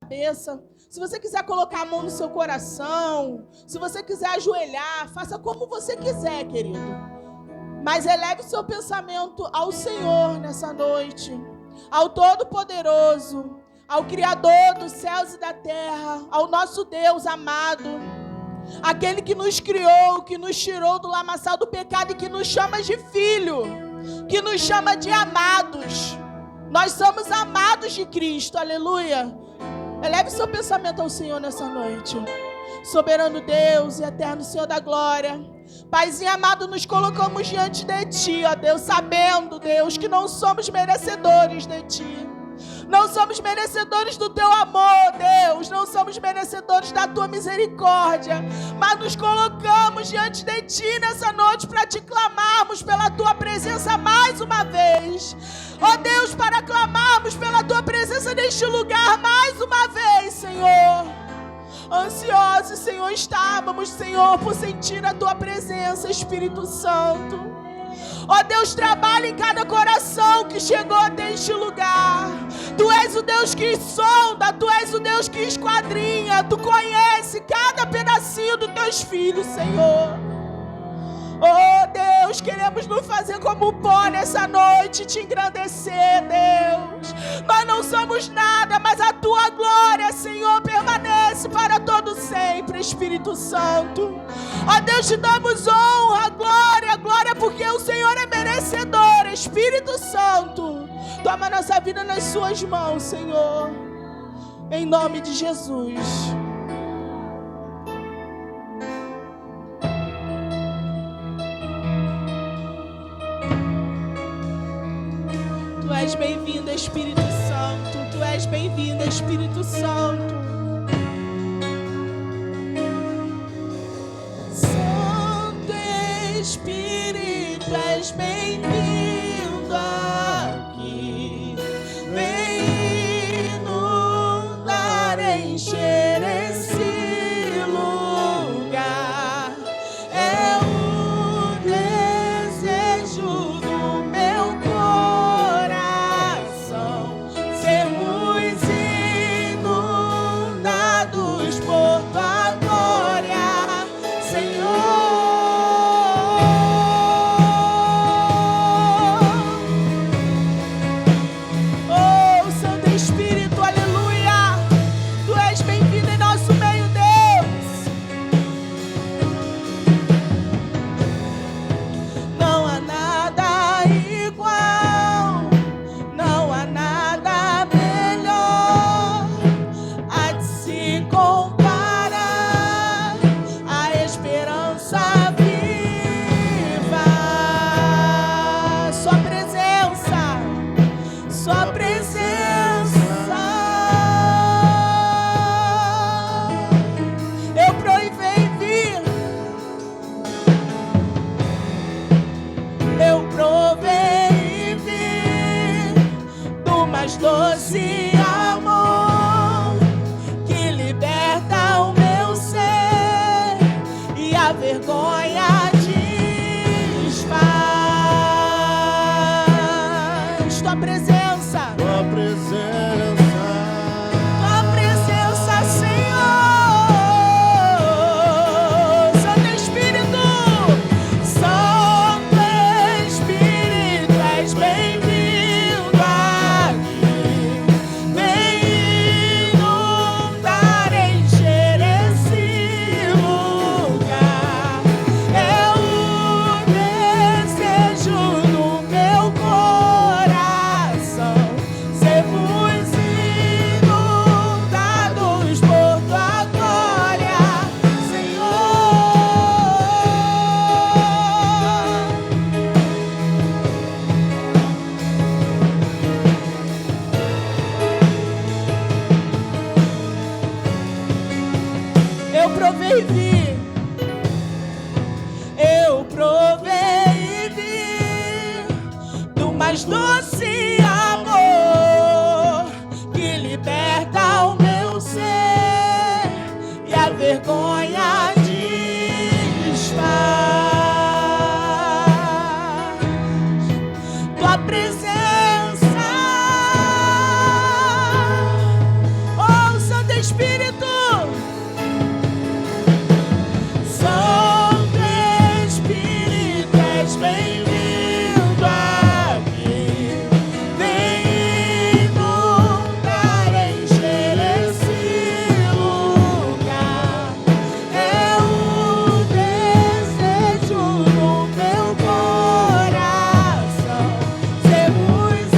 cabeça. Se você quiser colocar a mão no seu coração, se você quiser ajoelhar, faça como você quiser, querido. Mas eleve o seu pensamento ao Senhor nessa noite, ao Todo-Poderoso, ao Criador dos céus e da terra, ao nosso Deus amado, aquele que nos criou, que nos tirou do lamaçal do pecado e que nos chama de filho, que nos chama de amados. Nós somos amados de Cristo, aleluia. Eleve seu pensamento ao Senhor nessa noite. Soberano Deus e eterno Senhor da glória, Paizinho amado, nos colocamos diante de Ti, ó Deus, sabendo, Deus, que não somos merecedores de Ti. Não somos merecedores do Teu amor, Deus. Não somos merecedores da Tua misericórdia. Mas nos colocamos diante de Ti nessa noite para Te clamarmos pela Tua presença mais uma vez. Ó Deus, para clamarmos pela Tua presença neste lugar mais uma vez, Senhor. Ansiosos, Senhor, estávamos, Senhor, por sentir a Tua presença, Espírito Santo. Ó Deus, trabalha em cada coração que chegou até este lugar. Tu és o Deus que sonda, Tu és o Deus que esquadrinha, Tu conhece cada pedacinho dos Teus filhos, Senhor. Oh Deus, queremos nos fazer como pó nessa noite, Te engrandecer, Deus. Nós não somos nada, mas a Tua glória, Senhor, permanece para todo sempre, Espírito Santo. Ó Deus, Te damos honra, glória, porque o Senhor é merecedor, Espírito Santo. Toma nossa vida nas Suas mãos, Senhor, em nome de Jesus. Tu és bem-vindo, Espírito Santo. Tu és bem-vindo, Espírito Santo. Santo Espírito, és bem-vindo aqui. Vem inundar, encher esse lugar. É o desejo do meu coração. Sermos inundados por Tua glória, Senhor. Oh, Santo Espírito, aleluia. Tu és bem-vindo em nosso meio, Deus. Não há nada igual, não há nada melhor a de se comparar, a esperança viva. Sua presença, Sua presença. Eu provei vir, eu provei vir do mais doce amor que liberta o meu ser e a vergonha desfaz. Tua presença, Tua presença, Tua presença, Senhor. Santo Espírito, Santo Espírito, és bem-vindo aqui. Vem inundar, encher esse lugar. É o desejo do meu coração. Sermos inundados por Tua glória, Senhor. Eu provei vir, eu provei vir do mais doce amor que liberta o meu ser e a vergonha desfaz. Tua presença, oh Santo Espírito. Bem-vindo aqui, vem inundar, encher esse lugar. É o desejo do meu coração, sermos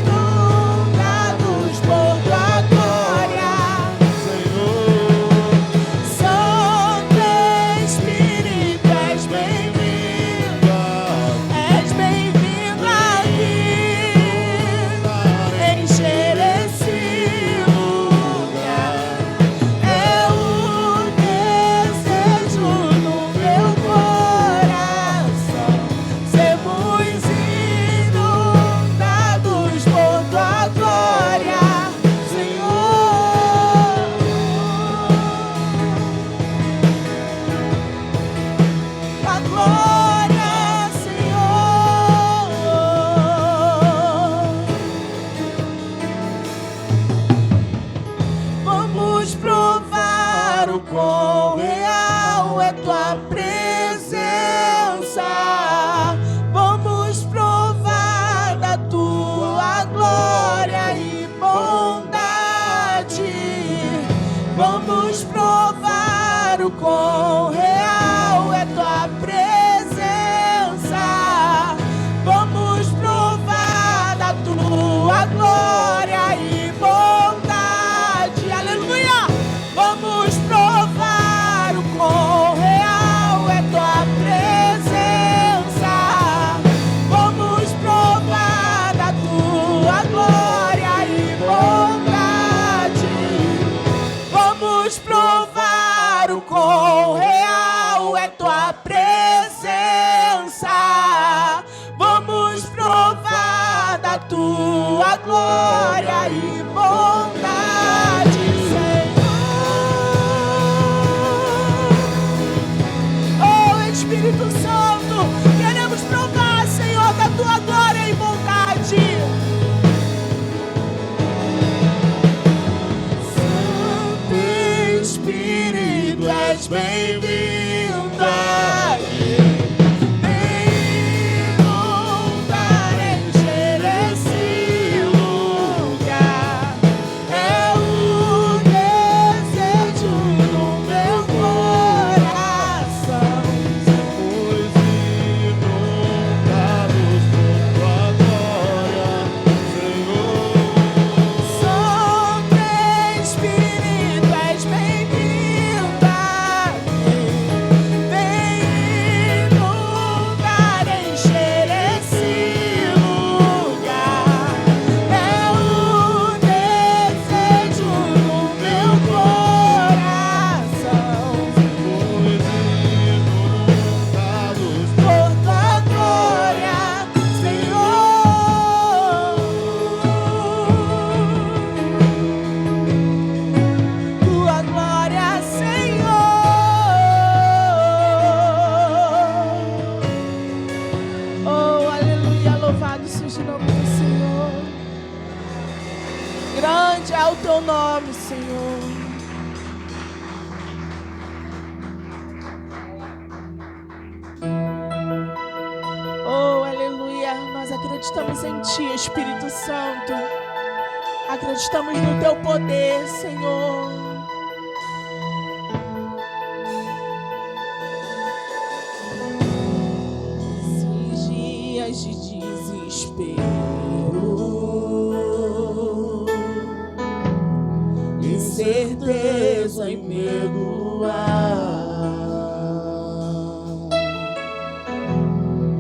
inundados por tua glória, Senhor. Santo Espírito, és bem-vindo. Quão real é tua presença, vamos provar da tua glória e bondade, vamos provar o quão real é tua presença, vamos provar da tua glória e bondade, aleluia, vamos provar o quão real é tua presença, vamos provar da tua glória e bondade, vamos provar o quão real é tua presença, vamos provar da tua glória e bondade, Espírito Santo, queremos provar, Senhor, da tua glória e bondade. Santo Espírito, és bem-vindo aqui. Vem inundar, encher esse lugar. É o desejo do meu coração. Grande é o teu nome, Senhor. Oh, aleluia. Nós acreditamos em Ti, Espírito Santo. Acreditamos no Teu poder, Senhor. Esses dias de desespero, incerteza e medo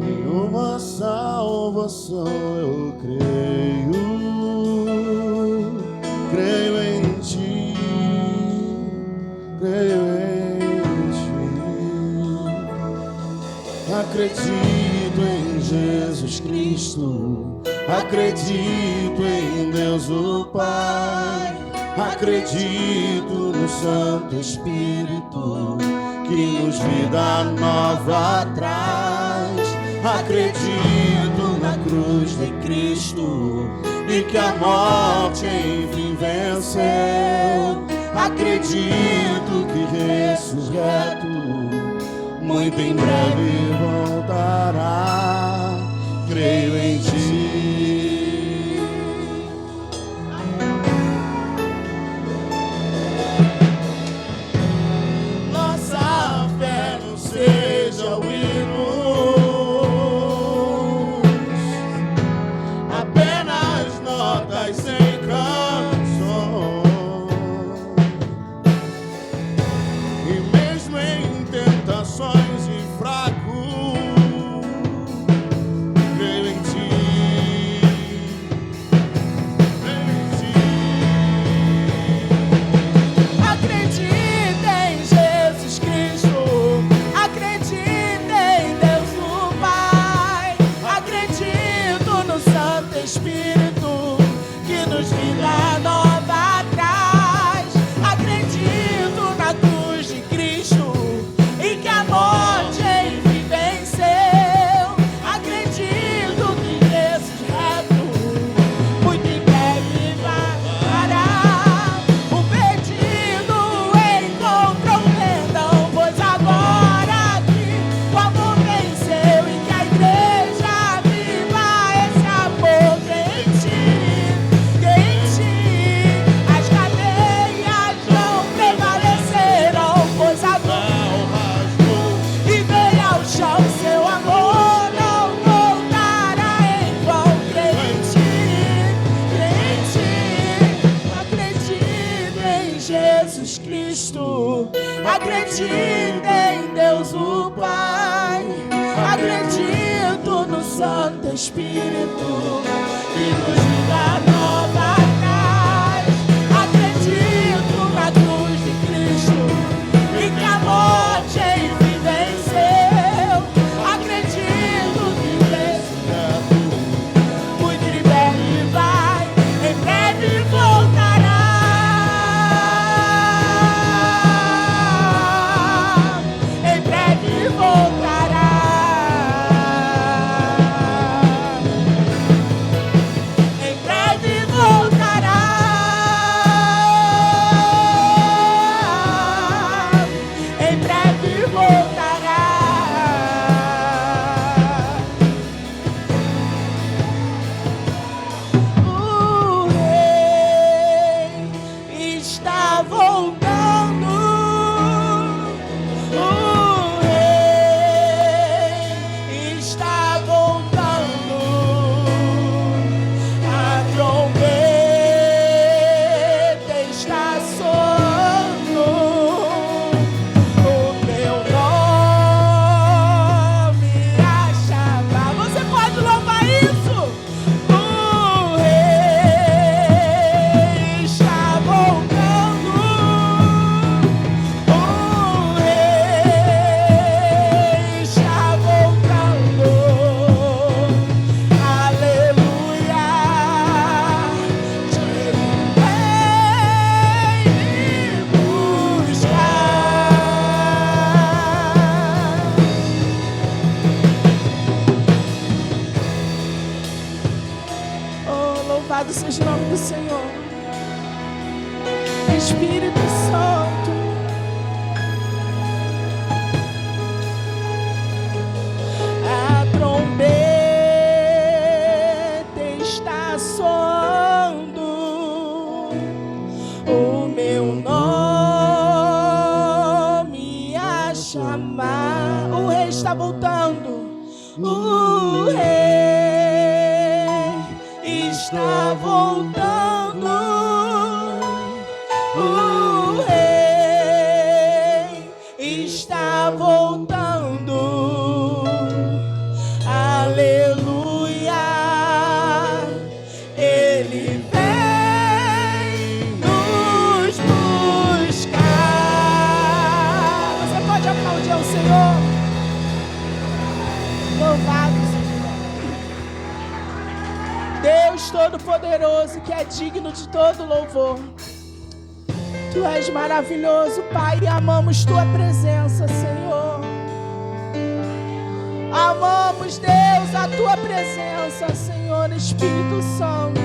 em uma salvação eu creio em Ti, creio em Ti, acredito em Jesus Cristo, acredito em Deus o Pai, acredito no Santo Espírito que nos vida nova traz. Acredito na cruz de Cristo e que a morte enfim venceu. Acredito que ressurreto muito em breve voltará. Creio em ti. Nossa fé não seja o hino, apenas notas sem canção. E mesmo em tentações e fraco, creio em ti. Creio em ti. Acredita em Jesus Cristo, acredita em Deus o Pai, acredito no Santo Espírito que nos vida nova traz, acredito na cruz de Cristo e que a morte enfim venceu, acredito que ressurreto muito em breve vai parar. O perdido encontrou perdão, pois agora aqui o amor venceu e que a igreja viva esse amor. As cadeias não prevalecerão, pois agora e vem ao chão, seu amor não voltará em vão. Creio em ti, acredita em Jesus Cristo, acredita em Deus o Pai, acredito no Santo Espírito que nos dá nova paz, acredito na cruz de Cristo e que a morte enfim venceu, acredito que ressurreto muito em breve vai, em breve voltará, em breve voltará, em breve voltará, em breve voltará. O rei está voltando. O rei está voltando. A trombeta está soando. O meu nome a chamar. Você pode louvar isso? O rei está voltando. O rei está voltando. Aleluia. Ele vem me buscar. Oh, louvado seja o nome do Senhor. Espírito Santo, a trombeta está soando. O meu nome a chamar. O rei está voltando. O rei está voltando. O rei está voltando. Aleluia. Ele vem nos buscar. Você pode aplaudir ao Senhor. Louvado seja Deus Todo-Poderoso, que é digno de todo louvor. Tu és maravilhoso, Pai, e amamos Tua presença, Senhor. Amamos, Deus, a Tua presença, Senhor, Espírito Santo.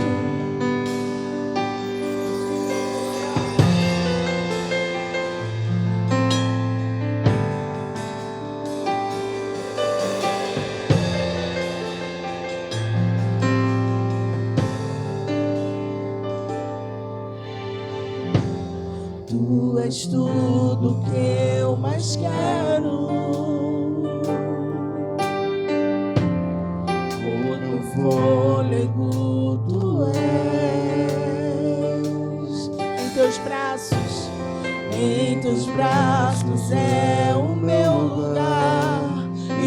Tu és tudo que eu mais quero. Todo fôlego tu és. Em teus braços é o meu lugar.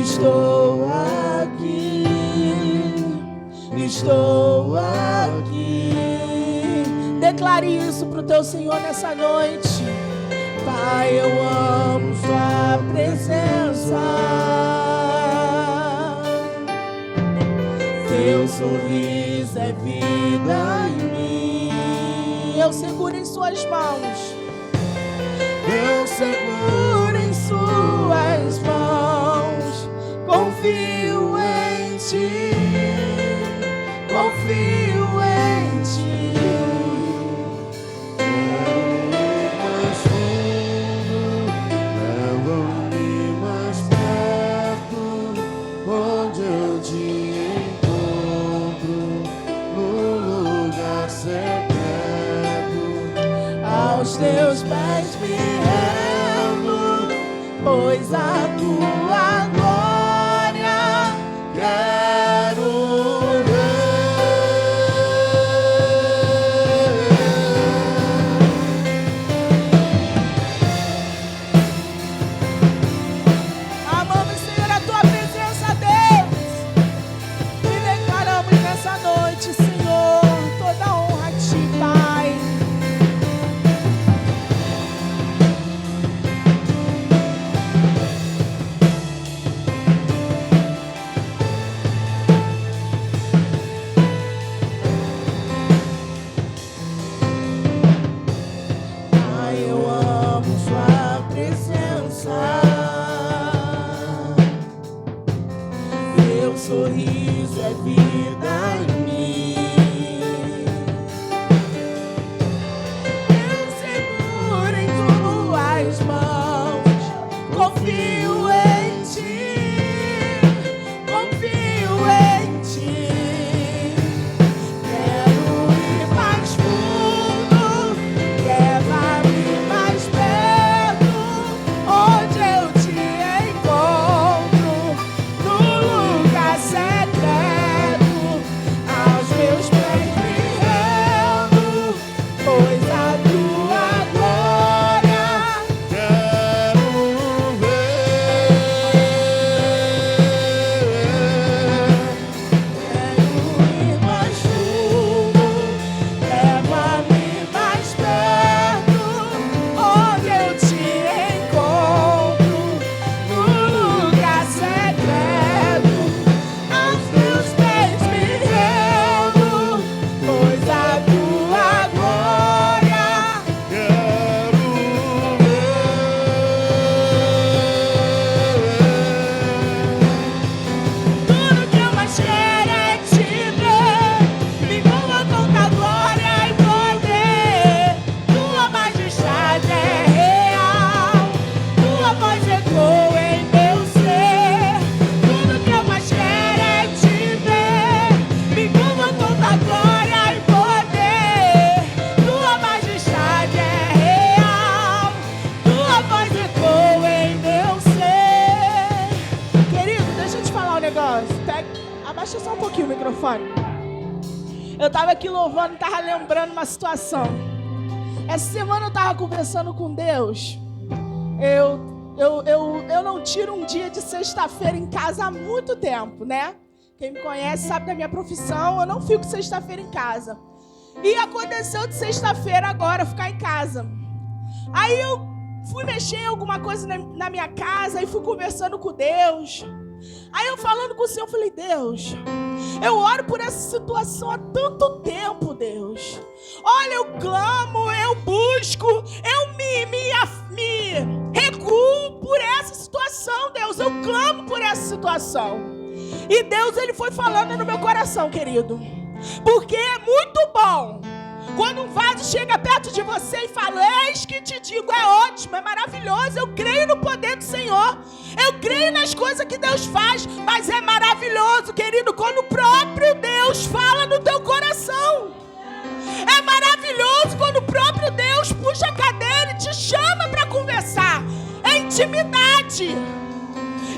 Estou aqui, estou aqui. Declare isso pro teu Senhor nessa noite. Pai, eu amo sua presença. Teu sorriso é vida em mim. Eu seguro em suas mãos. Eu seguro em suas mãos. Confio em ti. Confio em ti. Mais fundo, leva-me mais perto, onde eu te encontro, no lugar secreto. Aos teus pés me rendo, pois a tua glória quero ver. Amamos, Senhor, a tua presença, Deus, e declaramos nessa noite, Senhor, toda honra a ti, Pai. Pai, eu amo sua presença. Teu sorriso é vida em mim. Eu seguro em tuas mãos. Confio em ti. Confio em ti. Quero ir mais fundo. Leva-me mais perto, onde eu te encontro, no lugar secreto. Aos meus pés me rendo, pois a tua glória Quero ver. quero ir mais fundo. Leva-me mais perto, onde eu te encontro, no lugar secreto. Aos teus pés me rendo, pois a tua glória Quero tudo que eu mais quero é te ver. Me envolva com tua glória e poder. Tua majestade é real. Tua voz ecoa em meu ser. Tudo que eu mais quero é te ver. Me envolva com tua glória e poder. Tua majestade é real. Tua voz ecoa em meu ser. Querido, deixa eu te falar um negócio. Abaixa só um pouquinho o microfone. Eu tava aqui louvando, tava lembrando uma situação. Essa semana eu tava conversando com Deus. Eu não tiro um dia de sexta-feira em casa há muito tempo, né? Quem me conhece sabe da minha profissão, eu não fico sexta-feira em casa. E aconteceu de sexta-feira agora ficar em casa. Aí eu fui mexer em alguma coisa na minha casa e fui conversando com Deus. Aí eu falando com o Senhor, eu falei, Deus, eu oro por essa situação há tanto tempo, Deus. Olha, eu clamo, eu busco, eu me recuo por essa situação, Deus. Eu clamo por essa situação. E Deus, Ele foi falando no meu coração, querido. Porque é muito bom quando um vaso chega perto de você e fala, eis que te digo, é ótimo, é maravilhoso, eu creio no poder do Senhor, eu creio nas coisas que Deus faz, mas é maravilhoso, querido, quando o próprio Deus fala no teu coração. É maravilhoso quando o próprio Deus puxa a cadeira e intimidade.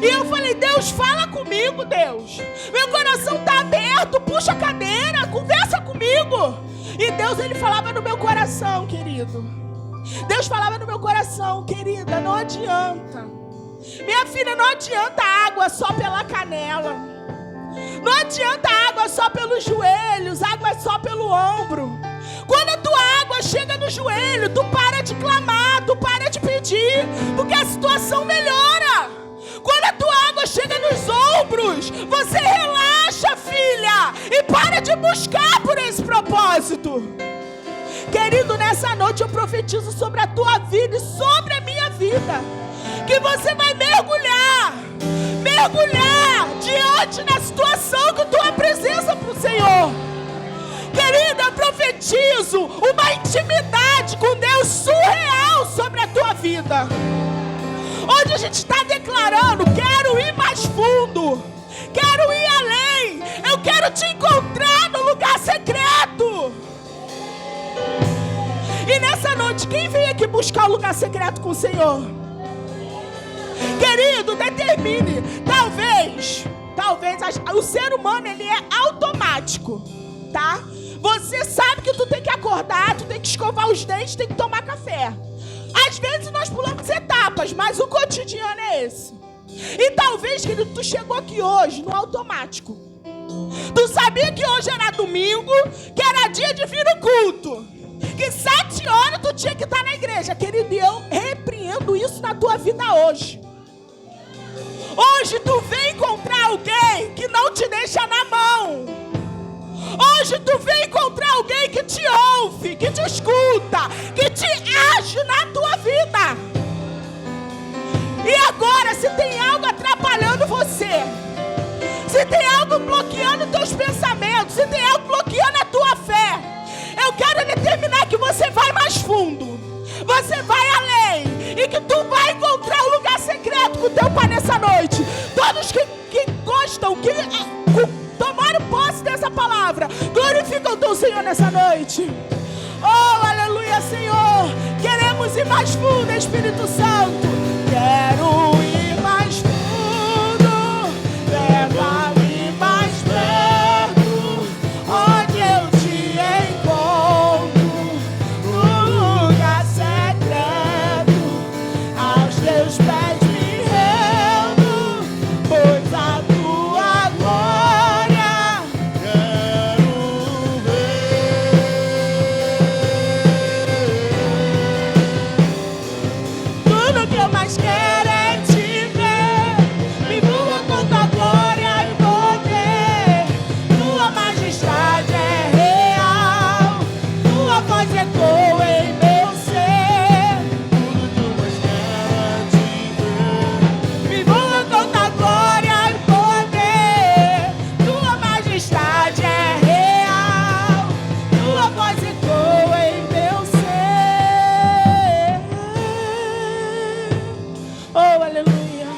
E eu falei, Deus, fala comigo, Deus. Meu coração está aberto, puxa a cadeira, conversa comigo. E Deus, Ele falava no meu coração, querido. Deus falava no meu coração, querida, não adianta. Minha filha, não adianta água só pela canela. Não adianta água só pelos joelhos, água só pelo ombro. Quando a tua água chega no joelho, tu para de clamar, tu para de pedir, porque a situação melhora. Quando a tua água chega nos ombros, você relaxa, filha, e para de buscar por esse propósito. Querido, nessa noite eu profetizo sobre a tua vida e sobre a minha vida, que você vai mergulhar diante da situação com tua presença para o Senhor. Querida, eu profetizo uma intimidade com Deus surreal sobre a tua vida, onde a gente está declarando, quero ir mais fundo, quero ir além, eu quero te encontrar no lugar secreto. E nessa noite, quem vem aqui buscar o lugar secreto com o Senhor? Querido, determine. Talvez o ser humano, ele é automático, tá? Você sabe que tu tem que acordar, tu tem que escovar os dentes, tem que tomar café. Às vezes nós pulamos etapas, mas o cotidiano é esse. E talvez, querido, tu chegou aqui hoje no automático. Tu sabia que hoje era domingo, que era dia de vir no culto, que 7 horas tu tinha que estar na igreja. Querido, e eu repreendo isso na tua vida hoje. Hoje tu vem encontrar alguém que não te deixa na mão. Hoje tu vem encontrar alguém que te ouve, que te escuta, que te age na tua vida. E agora, se tem algo atrapalhando você, se tem algo bloqueando teus pensamentos, se tem algo bloqueando a tua fé, eu quero determinar que você vai mais fundo, você vai além, e que tu vai encontrar um lugar secreto com o teu Pai nessa noite. Todos que gostam, que tomaram posse dessa palavra, glorificam o teu Senhor nessa noite. Oh, aleluia, Senhor. Queremos ir mais fundo, Espírito Santo. Quero ir mais fundo, leva-me mais perto, onde eu te encontro, no lugar secreto, aos teus pés me rendo, pois a tua glória Quero ver. tudo que eu mais quero é te ver. Me envolva com tua glória e poder. Tua majestade é real, tua voz ecoa em meu ser. Tudo que eu mais quero é te ver. Me envolva com tua glória e poder. Tua majestade é real, tua voz ecoa em meu ser. Oh, aleluia.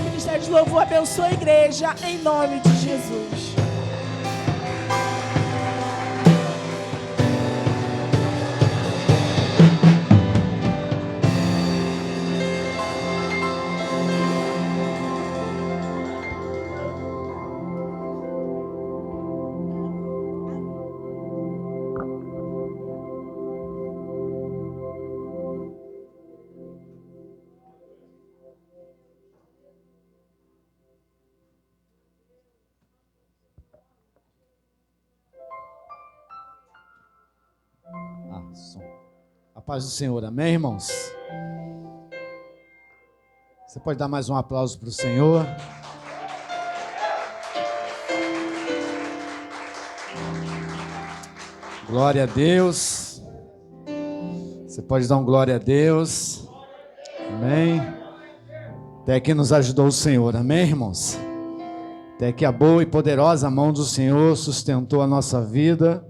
Ministério de Louvor abençoa a igreja em nome de Jesus. Som. A paz do Senhor, amém, irmãos? Você pode dar mais um aplauso para o Senhor? Glória a Deus. Você pode dar um glória a Deus. Amém. Até que nos ajudou o Senhor, amém, irmãos? Até que a boa e poderosa mão do Senhor sustentou a nossa vida.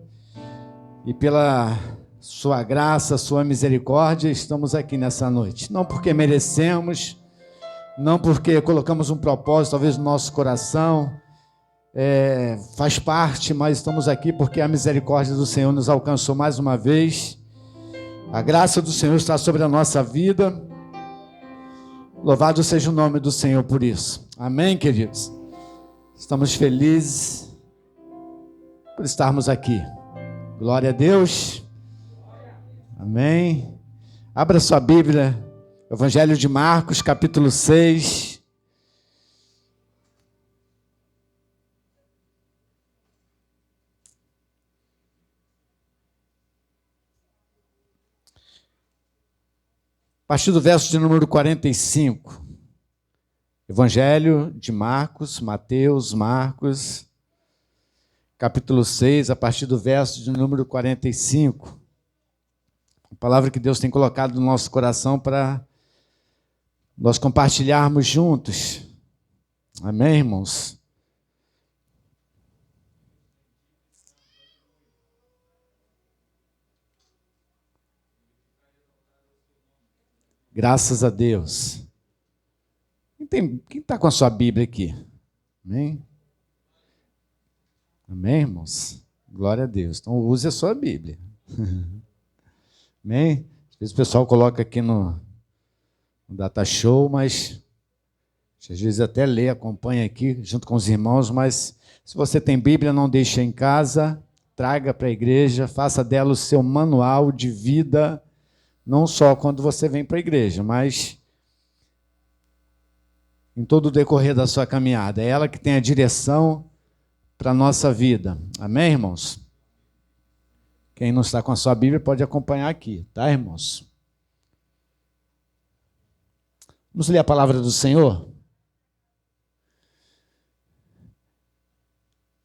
E pela sua graça, sua misericórdia, estamos aqui nessa noite. Não porque merecemos, não porque colocamos um propósito, talvez no nosso coração, faz parte, mas estamos aqui porque a misericórdia do Senhor nos alcançou mais uma vez. A graça do Senhor está sobre a nossa vida. Louvado seja o nome do Senhor por isso. Amém, queridos? Estamos felizes por estarmos aqui. Glória a Deus. Amém. Abra sua Bíblia, Evangelho de Marcos, capítulo 6. A partir do verso de número 45. Evangelho de Marcos, Mateus, Marcos, capítulo 6, a partir do verso de número 45. A palavra que Deus tem colocado no nosso coração para nós compartilharmos juntos. Amém, irmãos? Graças a Deus. Quem está com a sua Bíblia aqui? Amém? Amém, irmãos? Glória a Deus. Então use a sua Bíblia. Amém? Às vezes o pessoal coloca aqui no Data Show, mas às vezes até lê, acompanha aqui junto com os irmãos, mas se você tem Bíblia, não deixe em casa, traga para a igreja, faça dela o seu manual de vida, não só quando você vem para a igreja, mas em todo o decorrer da sua caminhada. É ela que tem a direção para a nossa vida. Amém, irmãos? Quem não está com a sua Bíblia pode acompanhar aqui, tá, irmãos? Vamos ler a palavra do Senhor?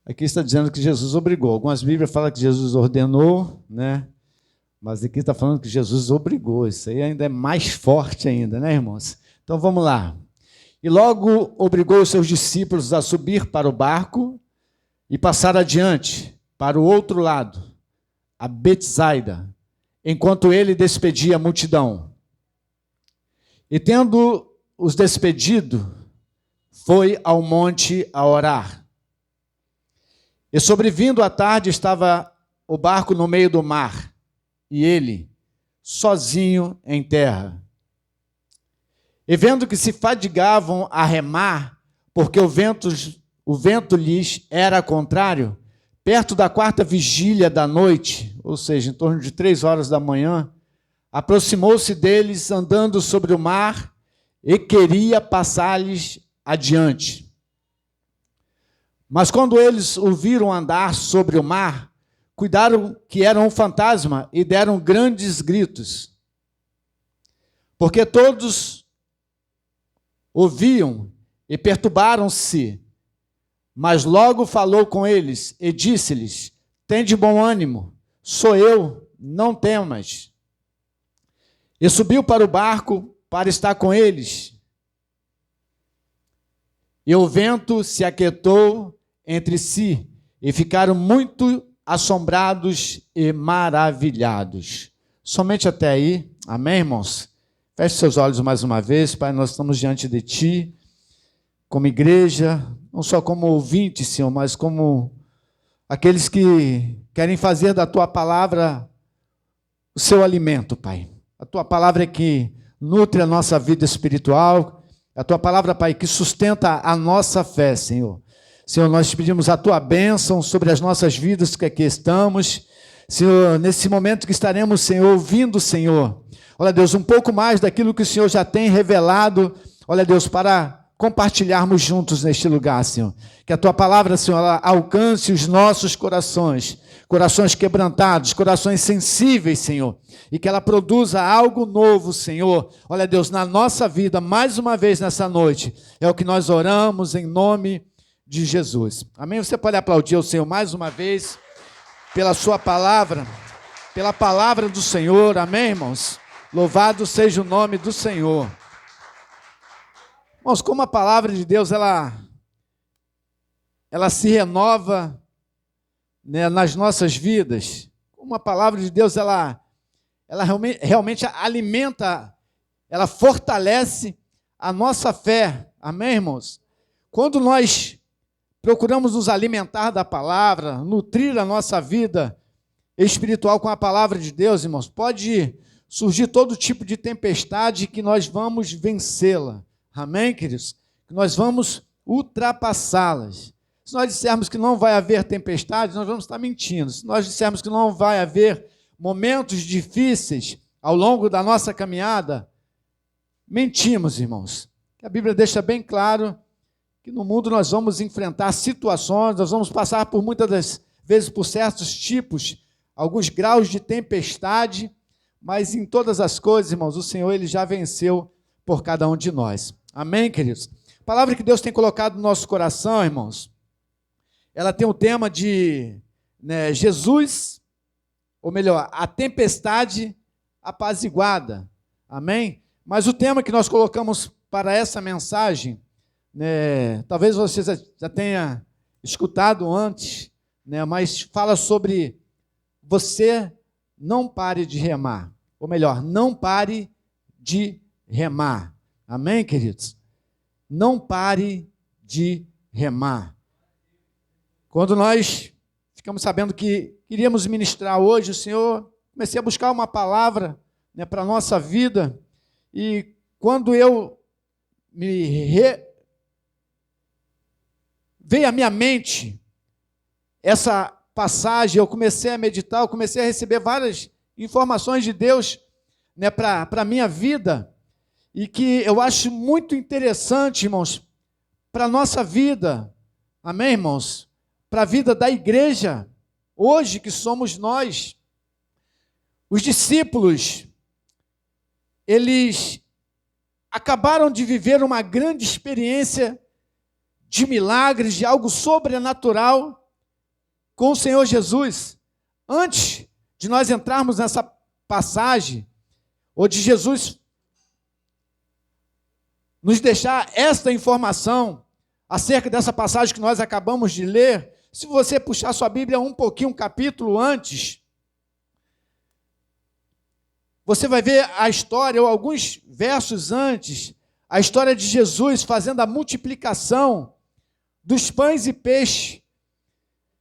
Aqui está dizendo que Jesus obrigou. Algumas Bíblias falam que Jesus ordenou, né? Mas aqui está falando que Jesus obrigou. Isso aí ainda é mais forte ainda, né, irmãos? Então vamos lá. E logo obrigou os seus discípulos a subir para o barco e passar adiante, para o outro lado, a Betsaida, enquanto ele despedia a multidão. E tendo os despedido, foi ao monte a orar. E sobrevindo à tarde, estava o barco no meio do mar, e ele, sozinho em terra. E vendo que se fadigavam a remar, porque o vento lhes era contrário, perto da 4ª vigília da noite, ou seja, em torno de 3 horas da manhã, aproximou-se deles andando sobre o mar e queria passar-lhes adiante. Mas quando eles o viram andar sobre o mar, cuidaram que era um fantasma e deram grandes gritos, porque todos ouviam e perturbaram-se. Mas logo falou com eles e disse-lhes: tende bom ânimo, sou eu, não temas. E subiu para o barco para estar com eles. E o vento se aquietou entre si, e ficaram muito assombrados e maravilhados. Somente até aí. Amém, irmãos? Feche seus olhos mais uma vez. Pai, nós estamos diante de Ti, como igreja, não só como ouvintes, Senhor, mas como aqueles que querem fazer da Tua palavra o seu alimento, Pai. A Tua palavra é que nutre a nossa vida espiritual, a Tua palavra, Pai, que sustenta a nossa fé, Senhor. Senhor, nós te pedimos a Tua bênção sobre as nossas vidas que aqui estamos. Senhor, nesse momento que estaremos, Senhor, ouvindo, Senhor, olha, Deus, um pouco mais daquilo que o Senhor já tem revelado, olha, Deus, para compartilharmos juntos neste lugar, Senhor. Que a Tua palavra, Senhor, ela alcance os nossos corações, corações quebrantados, corações sensíveis, Senhor, e que ela produza algo novo, Senhor. Olha, Deus, na nossa vida, mais uma vez nessa noite, é o que nós oramos em nome de Jesus. Amém? Você pode aplaudir o Senhor mais uma vez pela sua palavra, pela palavra do Senhor. Amém, irmãos? Louvado seja o nome do Senhor. Irmãos, como a palavra de Deus, ela se renova, né, nas nossas vidas. Como a palavra de Deus, ela realmente alimenta, ela fortalece a nossa fé. Amém, irmãos? Quando nós procuramos nos alimentar da palavra, nutrir a nossa vida espiritual com a palavra de Deus, irmãos, pode surgir todo tipo de tempestade, que nós vamos vencê-la. Amém, queridos? Que nós vamos ultrapassá-las. Se nós dissermos que não vai haver tempestade, nós vamos estar mentindo. Se nós dissermos que não vai haver momentos difíceis ao longo da nossa caminhada, mentimos, irmãos. A Bíblia deixa bem claro que no mundo nós vamos enfrentar situações, nós vamos passar por muitas das vezes por certos tipos, alguns graus de tempestade, mas em todas as coisas, irmãos, o Senhor ele já venceu por cada um de nós. Amém, queridos? A palavra que Deus tem colocado no nosso coração, irmãos, ela tem o tema de Jesus, ou melhor, a tempestade apaziguada. Amém? Mas o tema que nós colocamos para essa mensagem, talvez você já tenha escutado antes, mas fala sobre você não pare de remar. Ou melhor, não pare de remar. Amém, queridos? Não pare de remar. Quando nós ficamos sabendo que iríamos ministrar hoje, o Senhor, comecei a buscar uma palavra para a nossa vida, e quando eu veio à minha mente essa passagem, eu comecei a meditar, eu comecei a receber várias informações de Deus para a minha vida, e que eu acho muito interessante, irmãos, para a nossa vida. Amém, irmãos? Para a vida da igreja, hoje que somos nós. Os discípulos, eles acabaram de viver uma grande experiência de milagres, de algo sobrenatural com o Senhor Jesus. Antes de nós entrarmos nessa passagem, ou de Jesus nos deixar esta informação acerca dessa passagem que nós acabamos de ler, se você puxar sua Bíblia um pouquinho, um capítulo antes, você vai ver a história, ou alguns versos antes, a história de Jesus fazendo a multiplicação dos pães e peixes.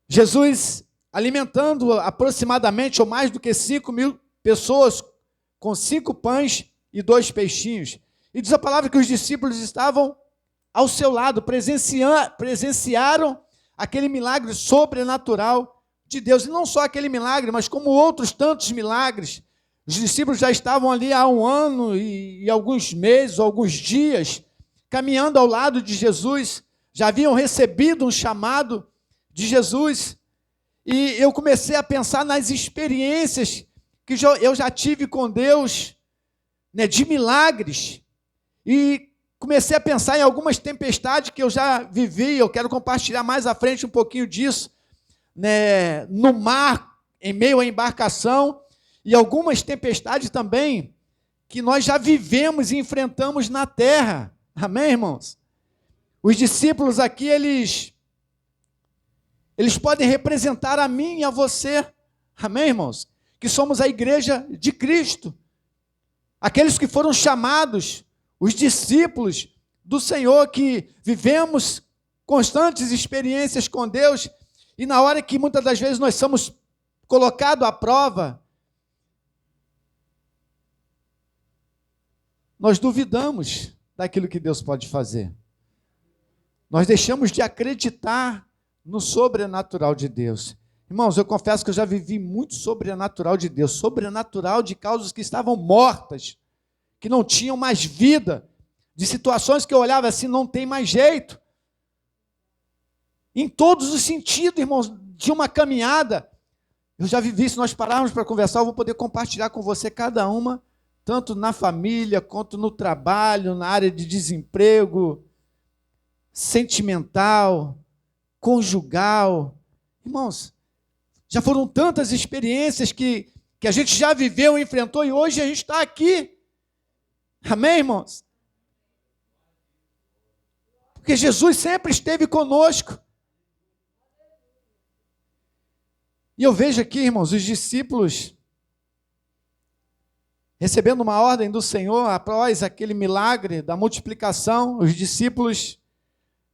Jesus alimentando aproximadamente, ou mais do que 5.000 pessoas, com 5 pães e 2 peixinhos. E diz a palavra que os discípulos estavam ao seu lado, presenciaram aquele milagre sobrenatural de Deus. E não só aquele milagre, mas como outros tantos milagres. Os discípulos já estavam ali há 1 ano e alguns meses, alguns dias, caminhando ao lado de Jesus, já haviam recebido um chamado de Jesus. E eu comecei a pensar nas experiências que eu já tive com Deus, de milagres. E comecei a pensar em algumas tempestades que eu já vivi. Eu quero compartilhar mais à frente um pouquinho disso, no mar, em meio à embarcação, e algumas tempestades também que nós já vivemos e enfrentamos na terra. Amém, irmãos? Os discípulos aqui, eles podem representar a mim e a você. Amém, irmãos? Que somos a igreja de Cristo. Aqueles que foram chamados, os discípulos do Senhor, que vivemos constantes experiências com Deus, e na hora que muitas das vezes nós somos colocados à prova, nós duvidamos daquilo que Deus pode fazer. Nós deixamos de acreditar no sobrenatural de Deus. Irmãos, eu confesso que eu já vivi muito sobrenatural de Deus, sobrenatural de causas que estavam mortas, que não tinham mais vida, de situações que eu olhava assim, não tem mais jeito. Em todos os sentidos, irmãos, de uma caminhada. Eu já vivi, se nós pararmos para conversar, eu vou poder compartilhar com você cada uma, tanto na família, quanto no trabalho, na área de desemprego, sentimental, conjugal. Irmãos, já foram tantas experiências que a gente já viveu, enfrentou, e hoje a gente está aqui. Amém, irmãos? Porque Jesus sempre esteve conosco. E eu vejo aqui, irmãos, os discípulos recebendo uma ordem do Senhor após aquele milagre da multiplicação. Os discípulos,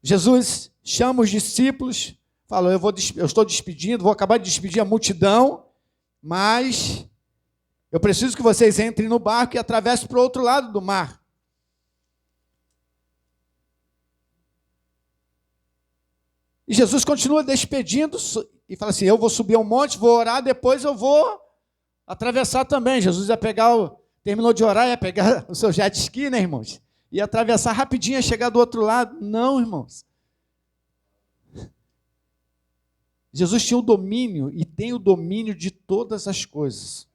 Jesus chama os discípulos, fala: eu estou despedindo, vou acabar de despedir a multidão, mas Eu preciso que vocês entrem no barco e atravessem para o outro lado do mar. E Jesus continua despedindo e fala assim, eu vou subir ao monte, vou orar, depois eu vou atravessar também. Jesus ia terminou de orar, ia pegar o seu jet ski, né, irmãos? Ia atravessar rapidinho, ia chegar do outro lado. Não, irmãos. Jesus tinha o domínio e tem o domínio de todas as coisas.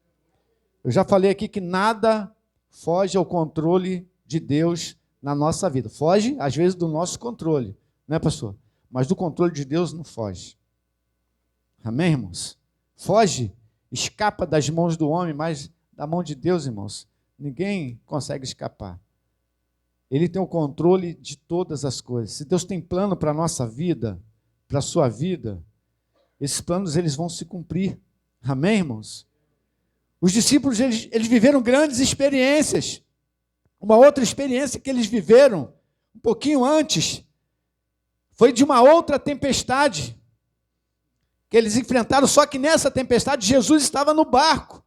Eu já falei aqui que nada foge ao controle de Deus na nossa vida. Foge, às vezes, do nosso controle, não é, pastor? Mas do controle de Deus não foge. Amém, irmãos? Foge, escapa das mãos do homem, mas da mão de Deus, irmãos, ninguém consegue escapar. Ele tem o controle de todas as coisas. Se Deus tem plano para a nossa vida, para a sua vida, esses planos eles vão se cumprir. Amém, irmãos? Os discípulos eles viveram grandes experiências. Uma outra experiência que eles viveram um pouquinho antes foi de uma outra tempestade que eles enfrentaram, só que nessa tempestade Jesus estava no barco.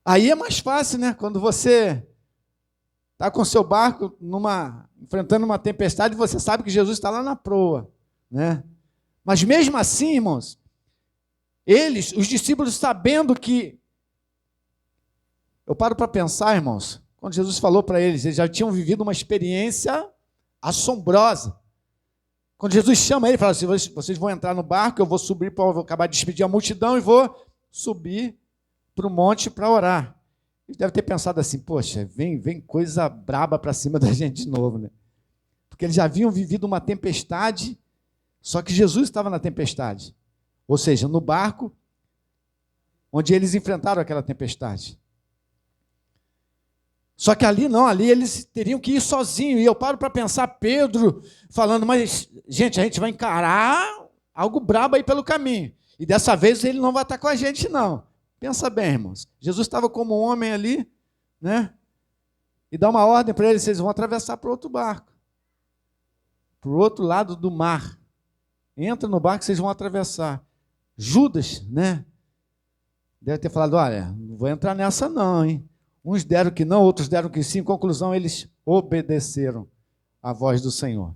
Aí é mais fácil, né? Quando você está com seu barco enfrentando uma tempestade, você sabe que Jesus está lá na proa, né? Mas mesmo assim, irmãos, os discípulos, sabendo que... Eu paro para pensar, irmãos, quando Jesus falou para eles já tinham vivido uma experiência assombrosa. Quando Jesus chama ele, fala assim, vocês vão entrar no barco, eu vou subir, vou acabar de despedir a multidão e vou subir para o monte para orar. Ele deve ter pensado assim, poxa, vem coisa braba para cima da gente de novo, né? Porque eles já haviam vivido uma tempestade, só que Jesus estava na tempestade. Ou seja, no barco, onde eles enfrentaram aquela tempestade. Só que ali não, ali eles teriam que ir sozinhos. E eu paro para pensar, Pedro falando, mas, gente, a gente vai encarar algo brabo aí pelo caminho. E dessa vez ele não vai estar com a gente, não. Pensa bem, irmãos. Jesus estava como um homem ali, né? E dá uma ordem para eles, vocês vão atravessar para outro barco. Para o outro lado do mar. Entra no barco, vocês vão atravessar. Judas, né? Deve ter falado, olha, não vou entrar nessa não, hein? Uns deram que não, outros deram que sim. Em conclusão, eles obedeceram à voz do Senhor.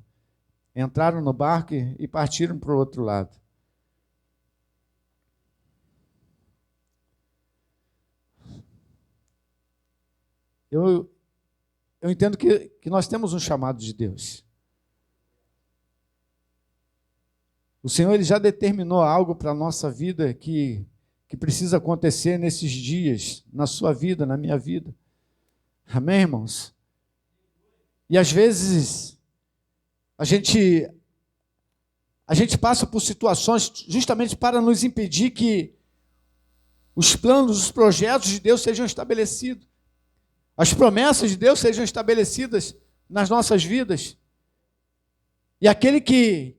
Entraram no barco e partiram para o outro lado. Eu entendo que nós temos um chamado de Deus. O Senhor ele já determinou algo para a nossa vida que precisa acontecer nesses dias, na sua vida, na minha vida. Amém, irmãos? E às vezes a gente passa por situações justamente para nos impedir que os planos, os projetos de Deus sejam estabelecidos. As promessas de Deus sejam estabelecidas nas nossas vidas. E aquele que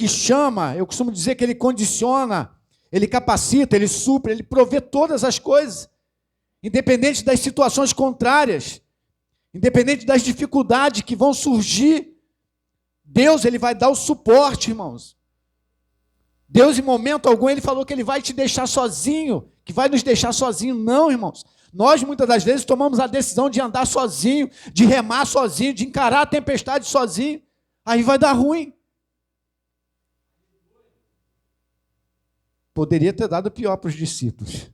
chama, eu costumo dizer que ele condiciona, ele capacita, ele supre, ele provê todas as coisas, independente das situações contrárias, independente das dificuldades que vão surgir, Deus ele vai dar o suporte, irmãos. Deus, em momento algum, ele falou que ele vai te deixar sozinho, que vai nos deixar sozinho. Não, irmãos. Nós, muitas das vezes, tomamos a decisão de andar sozinho, de remar sozinho, de encarar a tempestade sozinho. Aí vai dar ruim. Poderia ter dado pior para os discípulos.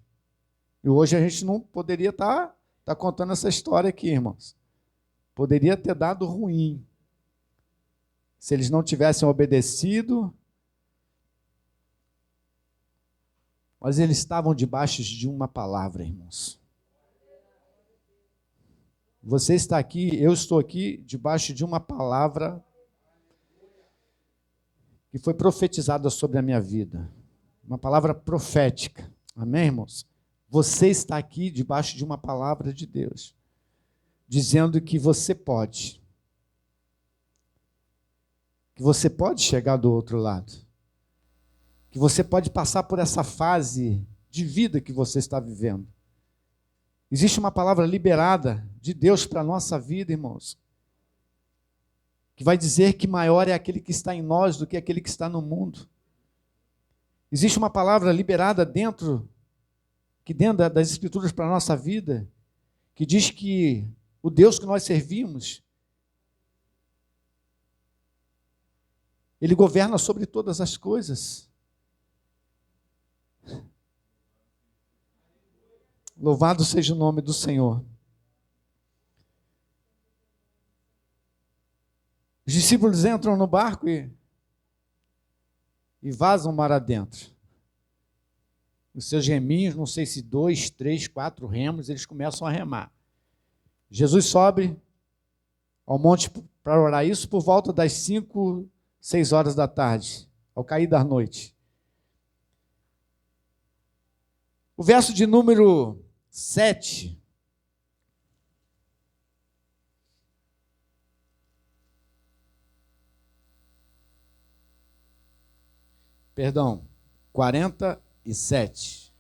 E hoje a gente não poderia estar contando essa história aqui, irmãos. Poderia ter dado ruim. Se eles não tivessem obedecido. Mas eles estavam debaixo de uma palavra, irmãos. Você está aqui, eu estou aqui debaixo de uma palavra que foi profetizada sobre a minha vida. Uma palavra profética. Amém, irmãos? Você está aqui debaixo de uma palavra de Deus, dizendo que você pode. Que você pode chegar do outro lado. Que você pode passar por essa fase de vida que você está vivendo. Existe uma palavra liberada de Deus para a nossa vida, irmãos, que vai dizer que maior é aquele que está em nós do que aquele que está no mundo. Existe uma palavra liberada dentro das Escrituras para a nossa vida, que diz que o Deus que nós servimos, Ele governa sobre todas as coisas. Louvado seja o nome do Senhor. Os discípulos entram no barco e vazam mar adentro. Os seus reminhos, não sei se 2, 3, 4 remos, eles começam a remar. Jesus sobe ao monte para orar, isso por volta das 5, 6 horas da tarde, ao cair da noite. O verso de número 7. Perdão, 47.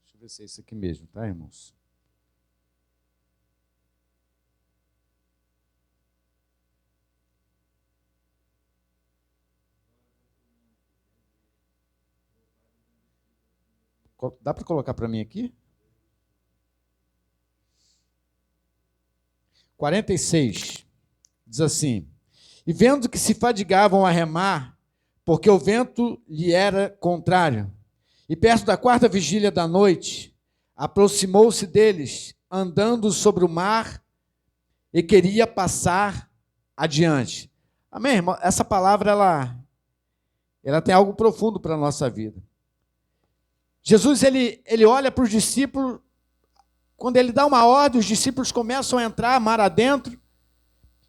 Deixa eu ver se é isso aqui mesmo, tá, irmãos? Dá para colocar para mim aqui? 46, diz assim: e vendo que se fadigavam a remar, porque o vento lhe era contrário, e perto da 4ª vigília da noite, aproximou-se deles, andando sobre o mar, e queria passar adiante. Amém, irmão? Essa palavra, ela tem algo profundo para a nossa vida. Jesus, ele olha para os discípulos. Quando ele dá uma ordem, os discípulos começam a entrar mar adentro,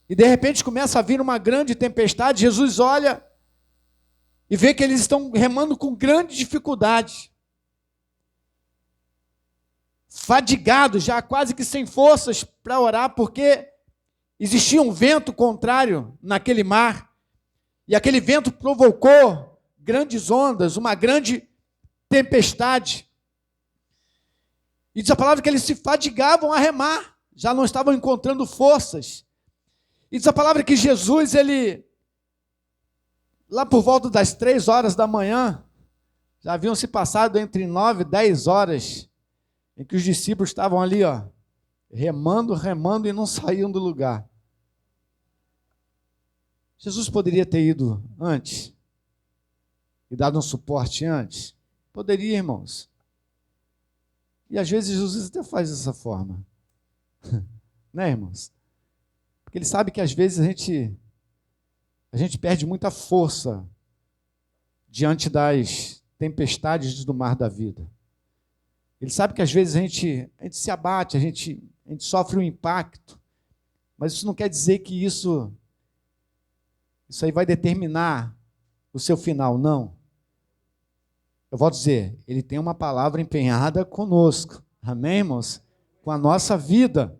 e de repente começa a vir uma grande tempestade. Jesus olha e vê que eles estão remando com grande dificuldade, fadigados, já quase que sem forças para orar, porque existia um vento contrário naquele mar, e aquele vento provocou grandes ondas, uma grande tempestade. E diz a palavra que eles se fadigavam a remar, já não estavam encontrando forças. E diz a palavra que Jesus, lá por volta das 3 horas da manhã, já haviam se passado entre 9 e 10 horas, em que os discípulos estavam ali, remando e não saíam do lugar. Jesus poderia ter ido antes e dado um suporte antes? Poderia, irmãos. E às vezes Jesus até faz dessa forma. Né, irmãos? Porque ele sabe que às vezes a gente perde muita força diante das tempestades do mar da vida. Ele sabe que às vezes a gente se abate, a gente sofre um impacto, mas isso não quer dizer que isso aí vai determinar o seu final, não. Eu vou dizer, ele tem uma palavra empenhada conosco. Amém, irmãos? Com a nossa vida.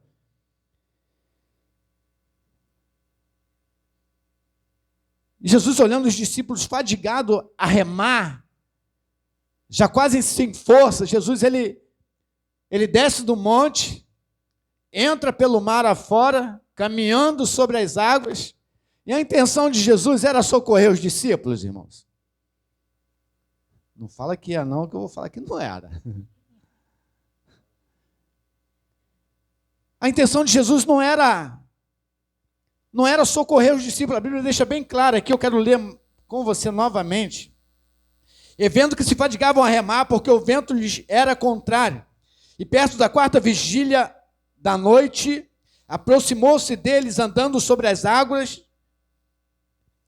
E Jesus, olhando os discípulos fadigados a remar, já quase sem força, Jesus, ele desce do monte, entra pelo mar afora, caminhando sobre as águas, e a intenção de Jesus era socorrer os discípulos, irmãos. Não fala que ia não, que eu vou falar que não era. A intenção de Jesus não era socorrer os discípulos. A Bíblia deixa bem claro aqui, eu quero ler com você novamente. E vendo que se fadigavam a remar, porque o vento lhes era contrário, e perto da 4ª vigília da noite, aproximou-se deles andando sobre as águas,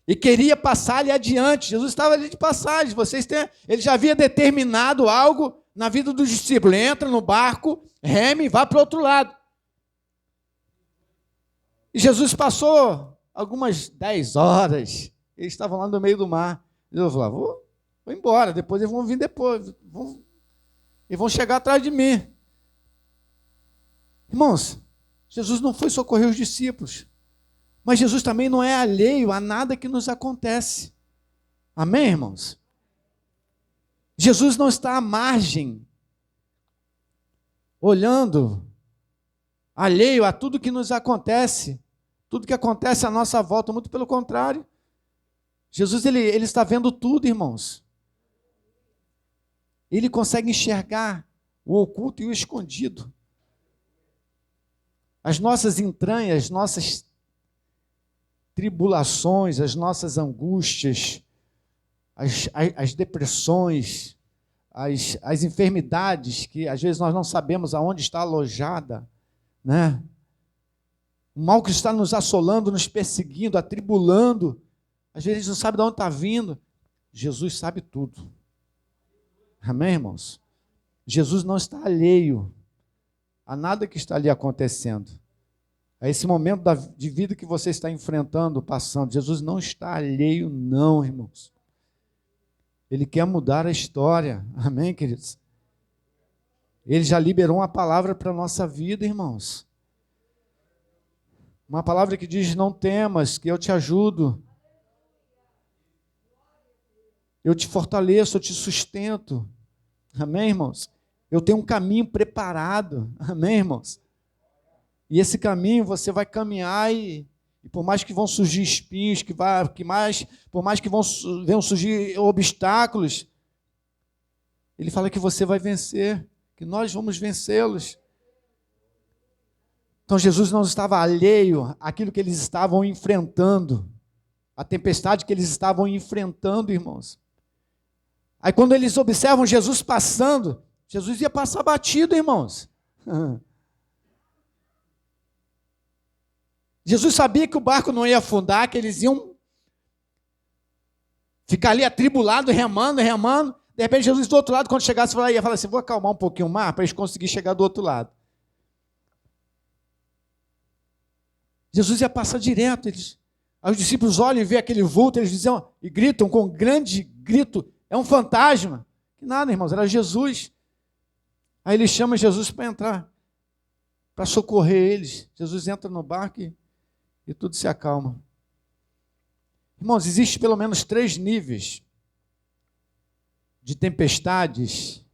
e queria passar-lhe adiante. Jesus estava ali de passagem. Ele já havia determinado algo na vida dos discípulos. Entra no barco, reme e vá para o outro lado. E Jesus passou algumas 10 horas. Eles estavam lá no meio do mar. Jesus falou: vou embora, depois eles vão vir depois. Eles vão chegar atrás de mim. Irmãos, Jesus não foi socorrer os discípulos. Mas Jesus também não é alheio a nada que nos acontece. Amém, irmãos? Jesus não está à margem, olhando, alheio a tudo que nos acontece. tudo que acontece à nossa volta, muito pelo contrário. Jesus, ele está vendo tudo, irmãos. Ele consegue enxergar o oculto e o escondido. As nossas entranhas, as nossas tribulações, as nossas angústias, as depressões, as enfermidades que às vezes nós não sabemos aonde está alojada, né? O mal que está nos assolando, nos perseguindo, atribulando, às vezes a gente não sabe de onde está vindo. Jesus sabe tudo. Amém, irmãos? Jesus não está alheio a nada que está ali acontecendo. A esse momento de vida que você está enfrentando, passando. Jesus não está alheio, não, irmãos. Ele quer mudar a história. Amém, queridos? Ele já liberou uma palavra para a nossa vida, irmãos. Uma palavra que diz: não temas, que eu te ajudo. Eu te fortaleço, eu te sustento. Amém, irmãos? Eu tenho um caminho preparado. Amém, irmãos? E esse caminho você vai caminhar e por mais que vão surgir espinhos, por mais que venham surgir obstáculos, ele fala que você vai vencer, que nós vamos vencê-los. Então Jesus não estava alheio àquilo que eles estavam enfrentando, a tempestade que eles estavam enfrentando, irmãos. Aí quando eles observam Jesus passando, Jesus ia passar batido, irmãos. Jesus sabia que o barco não ia afundar, que eles iam ficar ali atribulados, remando. De repente Jesus do outro lado, quando chegasse, ia falar assim: vou acalmar um pouquinho o mar para eles conseguirem chegar do outro lado. Jesus ia passar direto. Aí os discípulos olham e veem aquele vulto, eles dizem, e gritam com um grande grito: é um fantasma. Que nada, irmãos, era Jesus. Aí ele chama Jesus para entrar, para socorrer eles. Jesus entra no barco e tudo se acalma. Irmãos, existem pelo menos 3 níveis de tempestades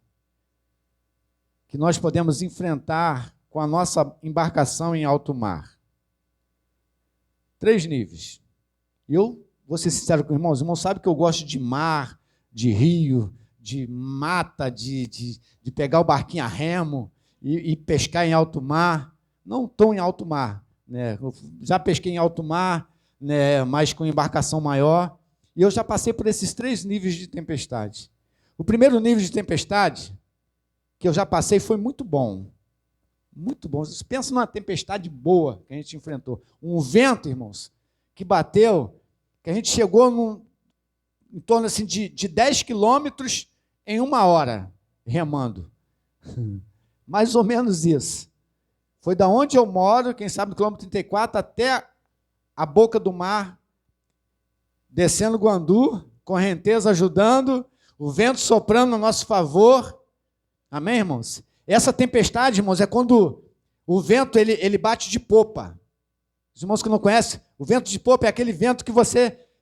que nós podemos enfrentar com a nossa embarcação em alto mar. 3 níveis. Eu vou ser sincero com os irmãos sabem que eu gosto de mar, de rio, de mata, de pegar o barquinho a remo e pescar em alto mar. Não estou em alto mar, né? Eu já pesquei em alto mar, né, mas com embarcação maior, e eu já passei por esses 3 níveis de tempestade. O primeiro nível de tempestade que eu já passei foi muito bom. Muito bom. Você pensa numa tempestade boa que a gente enfrentou. Um vento, irmãos, que bateu, que a gente chegou em torno assim, de 10 quilômetros em 1 hora, remando. Mais ou menos isso. Foi da onde eu moro, quem sabe do quilômetro 34, até a boca do mar, descendo Guandu, correnteza ajudando, o vento soprando a nosso favor. Amém, irmãos? Essa tempestade, irmãos, é quando o vento ele bate de popa. Os irmãos que não conhecem, o vento de popa é aquele vento que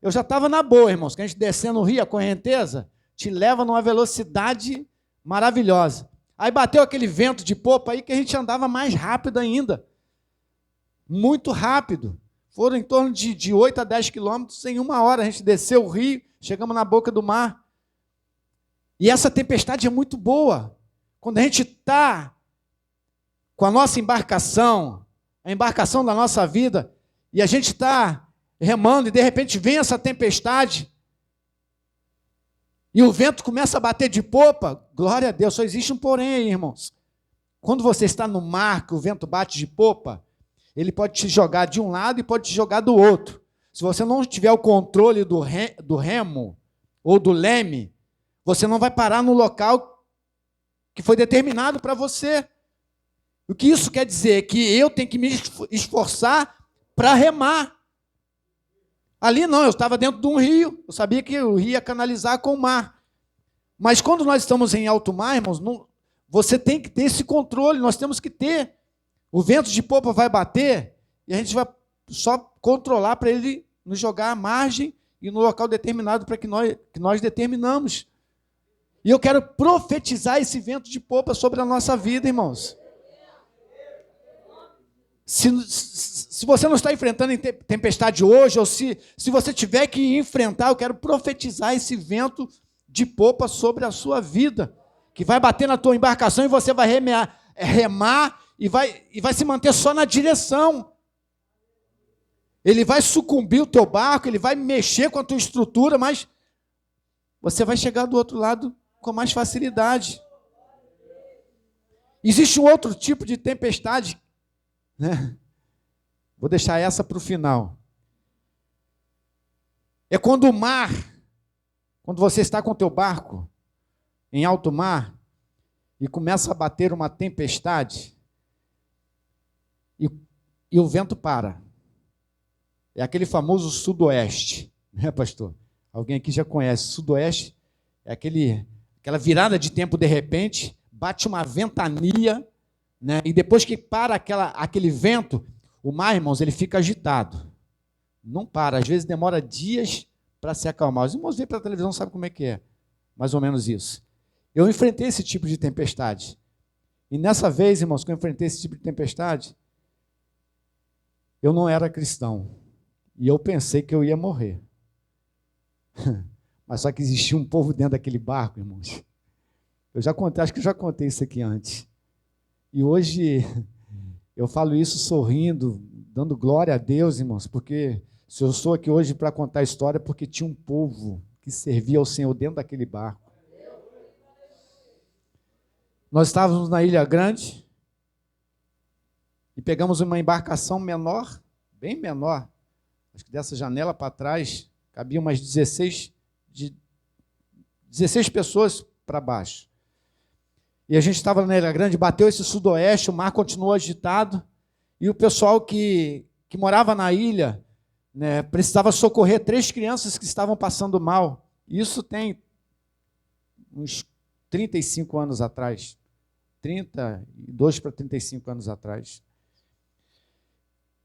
eu já estava na boa, irmãos, que a gente descendo o rio, a correnteza, te leva numa velocidade maravilhosa. Aí bateu aquele vento de popa aí que a gente andava mais rápido ainda. Muito rápido. Foram em torno de 8 a 10 quilômetros em 1 hora. A gente desceu o rio, chegamos na boca do mar. E essa tempestade é muito boa. Quando a gente está com a nossa embarcação, a embarcação da nossa vida, e a gente está remando, e de repente vem essa tempestade, e o vento começa a bater de popa, glória a Deus, só existe um porém aí, irmãos. Quando você está no mar, que o vento bate de popa, ele pode te jogar de um lado e pode te jogar do outro. Se você não tiver o controle do remo ou do leme, você não vai parar no local que foi determinado para você. O que isso quer dizer? É que eu tenho que me esforçar para remar. Ali não, eu estava dentro de um rio, eu sabia que o rio ia canalizar com o mar. Mas quando nós estamos em alto mar, irmãos, você tem que ter esse controle, nós temos que ter. O vento de popa vai bater e a gente vai só controlar para ele nos jogar à margem e no local determinado para que nós determinamos. E eu quero profetizar esse vento de popa sobre a nossa vida, irmãos. Se você não está enfrentando tempestade hoje, ou se você tiver que enfrentar, eu quero profetizar esse vento de popa sobre a sua vida, que vai bater na tua embarcação e você vai remar e vai se manter só na direção. Ele vai sucumbir o teu barco, ele vai mexer com a tua estrutura, mas você vai chegar do outro lado com mais facilidade. Existe um outro tipo de tempestade, né? Vou deixar essa para o final. É quando o mar, quando você está com o teu barco em alto mar e começa a bater uma tempestade e o vento para. É aquele famoso sudoeste, né, pastor? Alguém aqui já conhece. Sudoeste é aquela virada de tempo de repente, bate uma ventania, né? E depois que para aquele vento, o mar, irmãos, ele fica agitado. Não para, às vezes demora dias para se acalmar. Os irmãos veem pela televisão, sabem como é que é. Mais ou menos isso. Eu enfrentei esse tipo de tempestade. E nessa vez, irmãos, que eu enfrentei esse tipo de tempestade, eu não era cristão. E eu pensei que eu ia morrer. Mas só que existia um povo dentro daquele barco, irmãos. Eu já contei, acho que eu já contei isso aqui antes. E hoje eu falo isso sorrindo, dando glória a Deus, irmãos, porque se eu estou aqui hoje para contar a história, é porque tinha um povo que servia ao Senhor dentro daquele barco. Nós estávamos na Ilha Grande e pegamos uma embarcação menor, bem menor, acho que dessa janela para trás, cabia umas 16 pessoas para baixo. E a gente estava na Ilha Grande, bateu esse sudoeste, o mar continuou agitado, e o pessoal que morava na ilha, né, precisava socorrer 3 crianças que estavam passando mal. Isso tem uns 35 anos atrás, 32 para 35 anos atrás.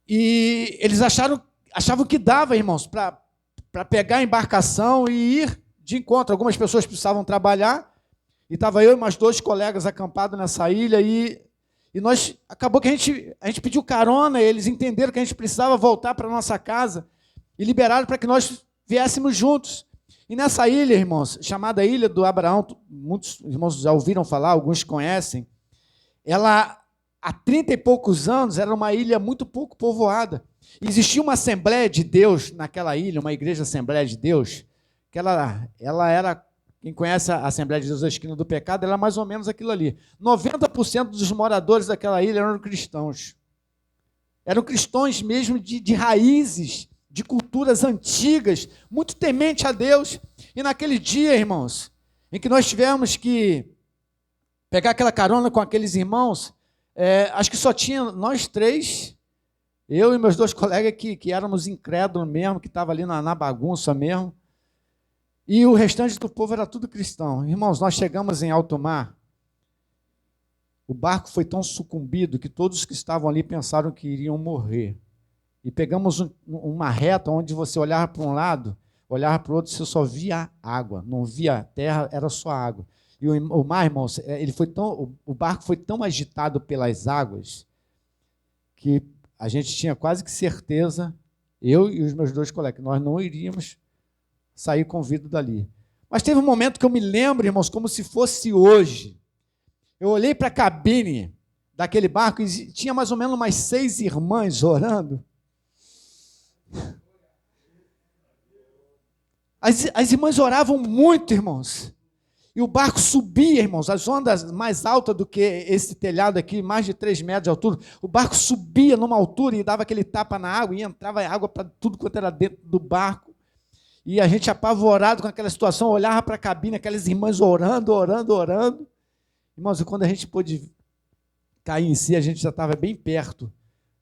E eles achavam que dava, irmãos, para pegar a embarcação e ir de encontro. Algumas pessoas precisavam trabalhar, e estava eu e mais 2 colegas acampados nessa ilha, e nós, acabou que a gente pediu carona, eles entenderam que a gente precisava voltar para a nossa casa, e liberaram para que nós viéssemos juntos. E nessa ilha, irmãos, chamada Ilha do Abraão, muitos irmãos já ouviram falar, alguns conhecem, ela, há 30 e poucos anos, era uma ilha muito pouco povoada. Existia uma Assembleia de Deus naquela ilha, uma igreja Assembleia de Deus, que ela era, quem conhece a Assembleia de Deus da Esquina do Pecado, ela é mais ou menos aquilo ali. 90% dos moradores daquela ilha eram cristãos. Eram cristãos mesmo de raízes, de culturas antigas, muito temente a Deus. E naquele dia, irmãos, em que nós tivemos que pegar aquela carona com aqueles irmãos, acho que só tinha nós 3, eu e meus 2 colegas que éramos incrédulos mesmo, que estavam ali na bagunça mesmo. E o restante do povo era tudo cristão. Irmãos, nós chegamos em alto mar, o barco foi tão sucumbido que todos que estavam ali pensaram que iriam morrer. E pegamos uma reta onde você olhava para um lado, olhava para o outro, você só via água, não via terra, era só água. E o mar, irmãos, o barco foi tão agitado pelas águas que a gente tinha quase que certeza, eu e os meus 2 colegas, que nós não iríamos sair com vida dali. Mas teve um momento que eu me lembro, irmãos, como se fosse hoje. Eu olhei para a cabine daquele barco e tinha mais ou menos umas 6 irmãs orando. As irmãs oravam muito, irmãos. E o barco subia, irmãos, as ondas mais altas do que esse telhado aqui, mais de 3 metros de altura. O barco subia numa altura e dava aquele tapa na água e entrava água para tudo quanto era dentro do barco. E a gente apavorado com aquela situação, olhava para a cabine, aquelas irmãs orando. Irmãos, e quando a gente pôde cair em si, a gente já estava bem perto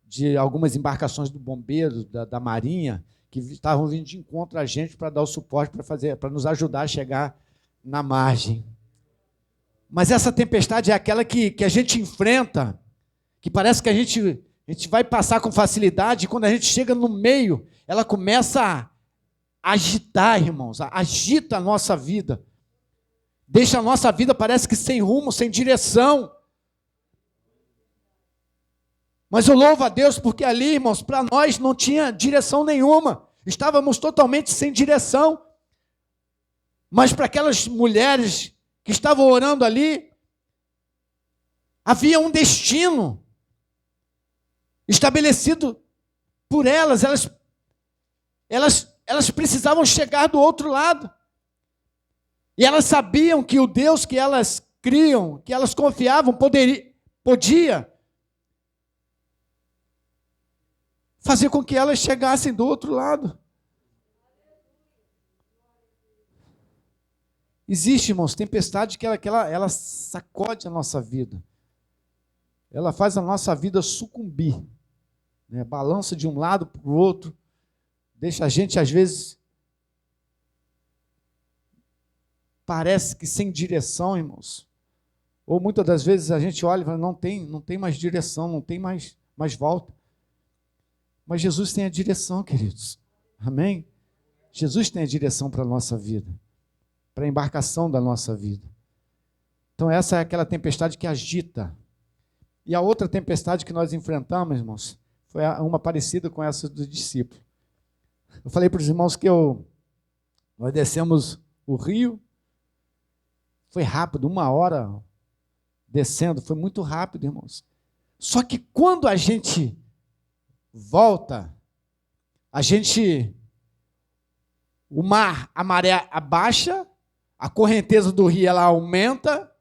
de algumas embarcações do bombeiro, da marinha, que estavam vindo de encontro a gente para dar o suporte, para nos ajudar a chegar na margem. Mas essa tempestade é aquela que a gente enfrenta, que parece que a gente vai passar com facilidade, e quando a gente chega no meio, ela começa a agitar, irmãos, agita a nossa vida, deixa a nossa vida, parece que sem rumo, sem direção. Mas eu louvo a Deus porque ali, irmãos, para nós não tinha direção nenhuma. Estávamos totalmente sem direção. Mas para aquelas mulheres que estavam orando ali, havia um destino estabelecido por elas. Elas precisavam chegar do outro lado. E elas sabiam que o Deus que elas criam, que elas confiavam, podia fazer com que elas chegassem do outro lado. Existe, irmãos, tempestade que ela sacode a nossa vida. Ela faz a nossa vida sucumbir. Né? Balança de um lado para o outro. Deixa a gente, às vezes, parece que sem direção, irmãos. Ou muitas das vezes a gente olha e fala, não tem mais direção, não tem mais volta. Mas Jesus tem a direção, queridos. Amém? Jesus tem a direção para a nossa vida, para a embarcação da nossa vida. Então essa é aquela tempestade que agita. E a outra tempestade que nós enfrentamos, irmãos, foi uma parecida com essa dos discípulos. Eu falei para os irmãos que nós descemos o rio, foi rápido, 1 hora descendo, foi muito rápido, irmãos. Só que quando a gente volta, o mar, a maré abaixa, a correnteza do rio ela aumenta,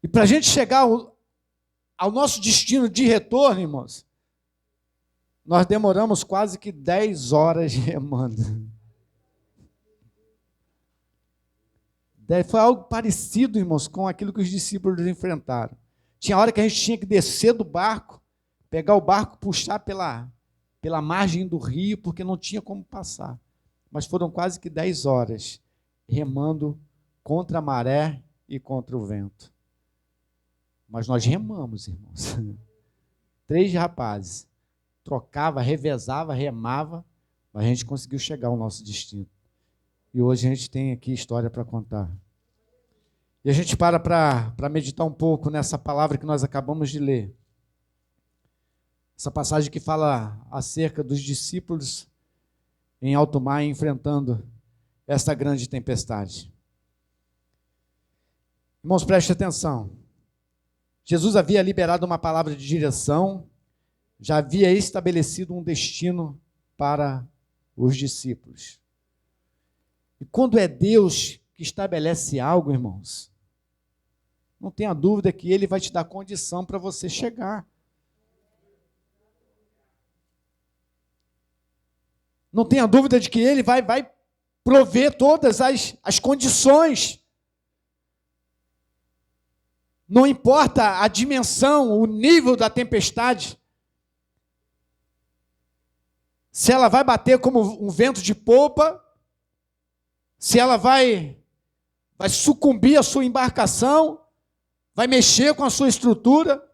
e para a gente chegar ao nosso destino de retorno, irmãos, nós demoramos quase que 10 horas remando. Foi algo parecido, irmãos, com aquilo que os discípulos enfrentaram. Tinha hora que a gente tinha que descer do barco, pegar o barco, puxar pela margem do rio, porque não tinha como passar. Mas foram quase que 10 horas remando contra a maré e contra o vento. Mas nós remamos, irmãos. 3 rapazes. Trocava, revezava, remava, mas a gente conseguiu chegar ao nosso destino. E hoje a gente tem aqui história para contar. E a gente para meditar um pouco nessa palavra que nós acabamos de ler. Essa passagem que fala acerca dos discípulos em alto mar enfrentando essa grande tempestade. Irmãos, preste atenção. Jesus havia liberado uma palavra de direção, já havia estabelecido um destino para os discípulos. E quando é Deus que estabelece algo, irmãos, não tenha dúvida que Ele vai te dar condição para você chegar. Não tenha dúvida de que Ele vai prover todas as condições. Não importa a dimensão, o nível da tempestade, se ela vai bater como um vento de popa, se ela vai sucumbir a sua embarcação, vai mexer com a sua estrutura,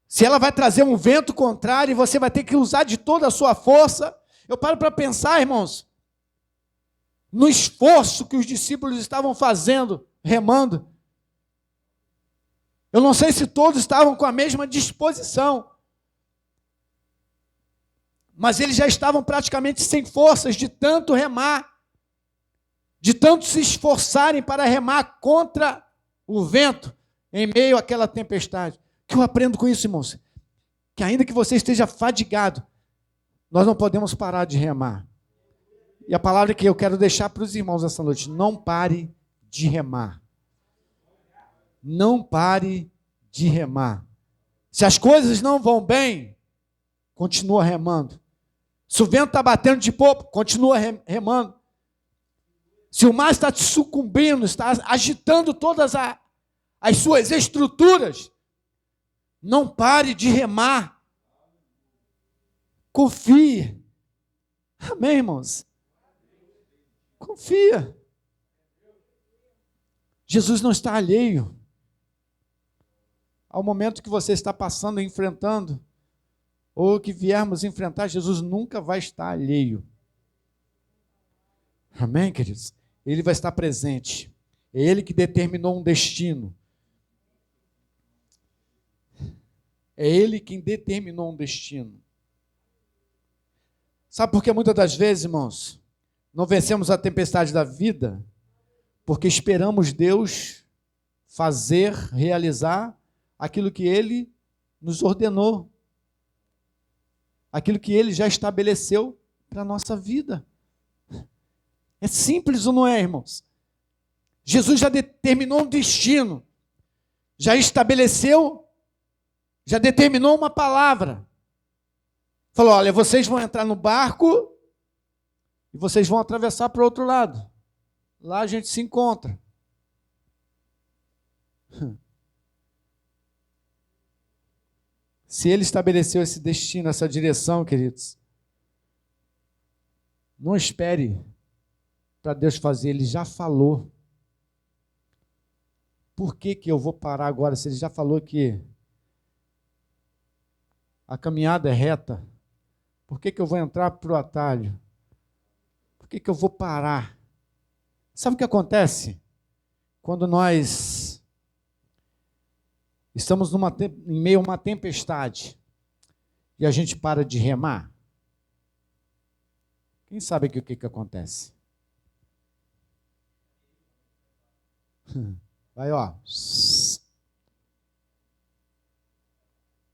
se ela vai trazer um vento contrário e você vai ter que usar de toda a sua força. Eu paro para pensar, irmãos, no esforço que os discípulos estavam fazendo, remando. Eu não sei se todos estavam com a mesma disposição, mas eles já estavam praticamente sem forças de tanto remar, de tanto se esforçarem para remar contra o vento em meio àquela tempestade. O que eu aprendo com isso, irmãos? Que ainda que você esteja fadigado, nós não podemos parar de remar. E a palavra que eu quero deixar para os irmãos essa noite: não pare de remar. Não pare de remar. Se as coisas não vão bem, continua remando. Se o vento está batendo de popa, continua remando. Se o mar está te sucumbindo, está agitando todas as suas estruturas, não pare de remar. Confie. Amém, irmãos? Confia. Jesus não está alheio ao momento que você está passando, enfrentando, ou que viermos enfrentar. Jesus nunca vai estar alheio. Amém, queridos? Ele vai estar presente. É Ele que determinou um destino. É Ele quem determinou um destino. Sabe por que muitas das vezes, irmãos, não vencemos a tempestade da vida? Porque esperamos Deus fazer, realizar aquilo que Ele nos ordenou, aquilo que Ele já estabeleceu para a nossa vida. É simples ou não é, irmãos? Jesus já determinou um destino, já estabeleceu, já determinou uma palavra. Falou, olha, vocês vão entrar no barco e vocês vão atravessar para o outro lado. Lá a gente se encontra. Se Ele estabeleceu esse destino, essa direção, queridos, não espere para Deus fazer, Ele já falou. Por que eu vou parar agora se Ele já falou que a caminhada é reta? Por que eu vou entrar para o atalho? Por que eu vou parar? Sabe o que acontece? Quando nós estamos em meio a uma tempestade e a gente para de remar, quem sabe o que acontece? Vai, ó.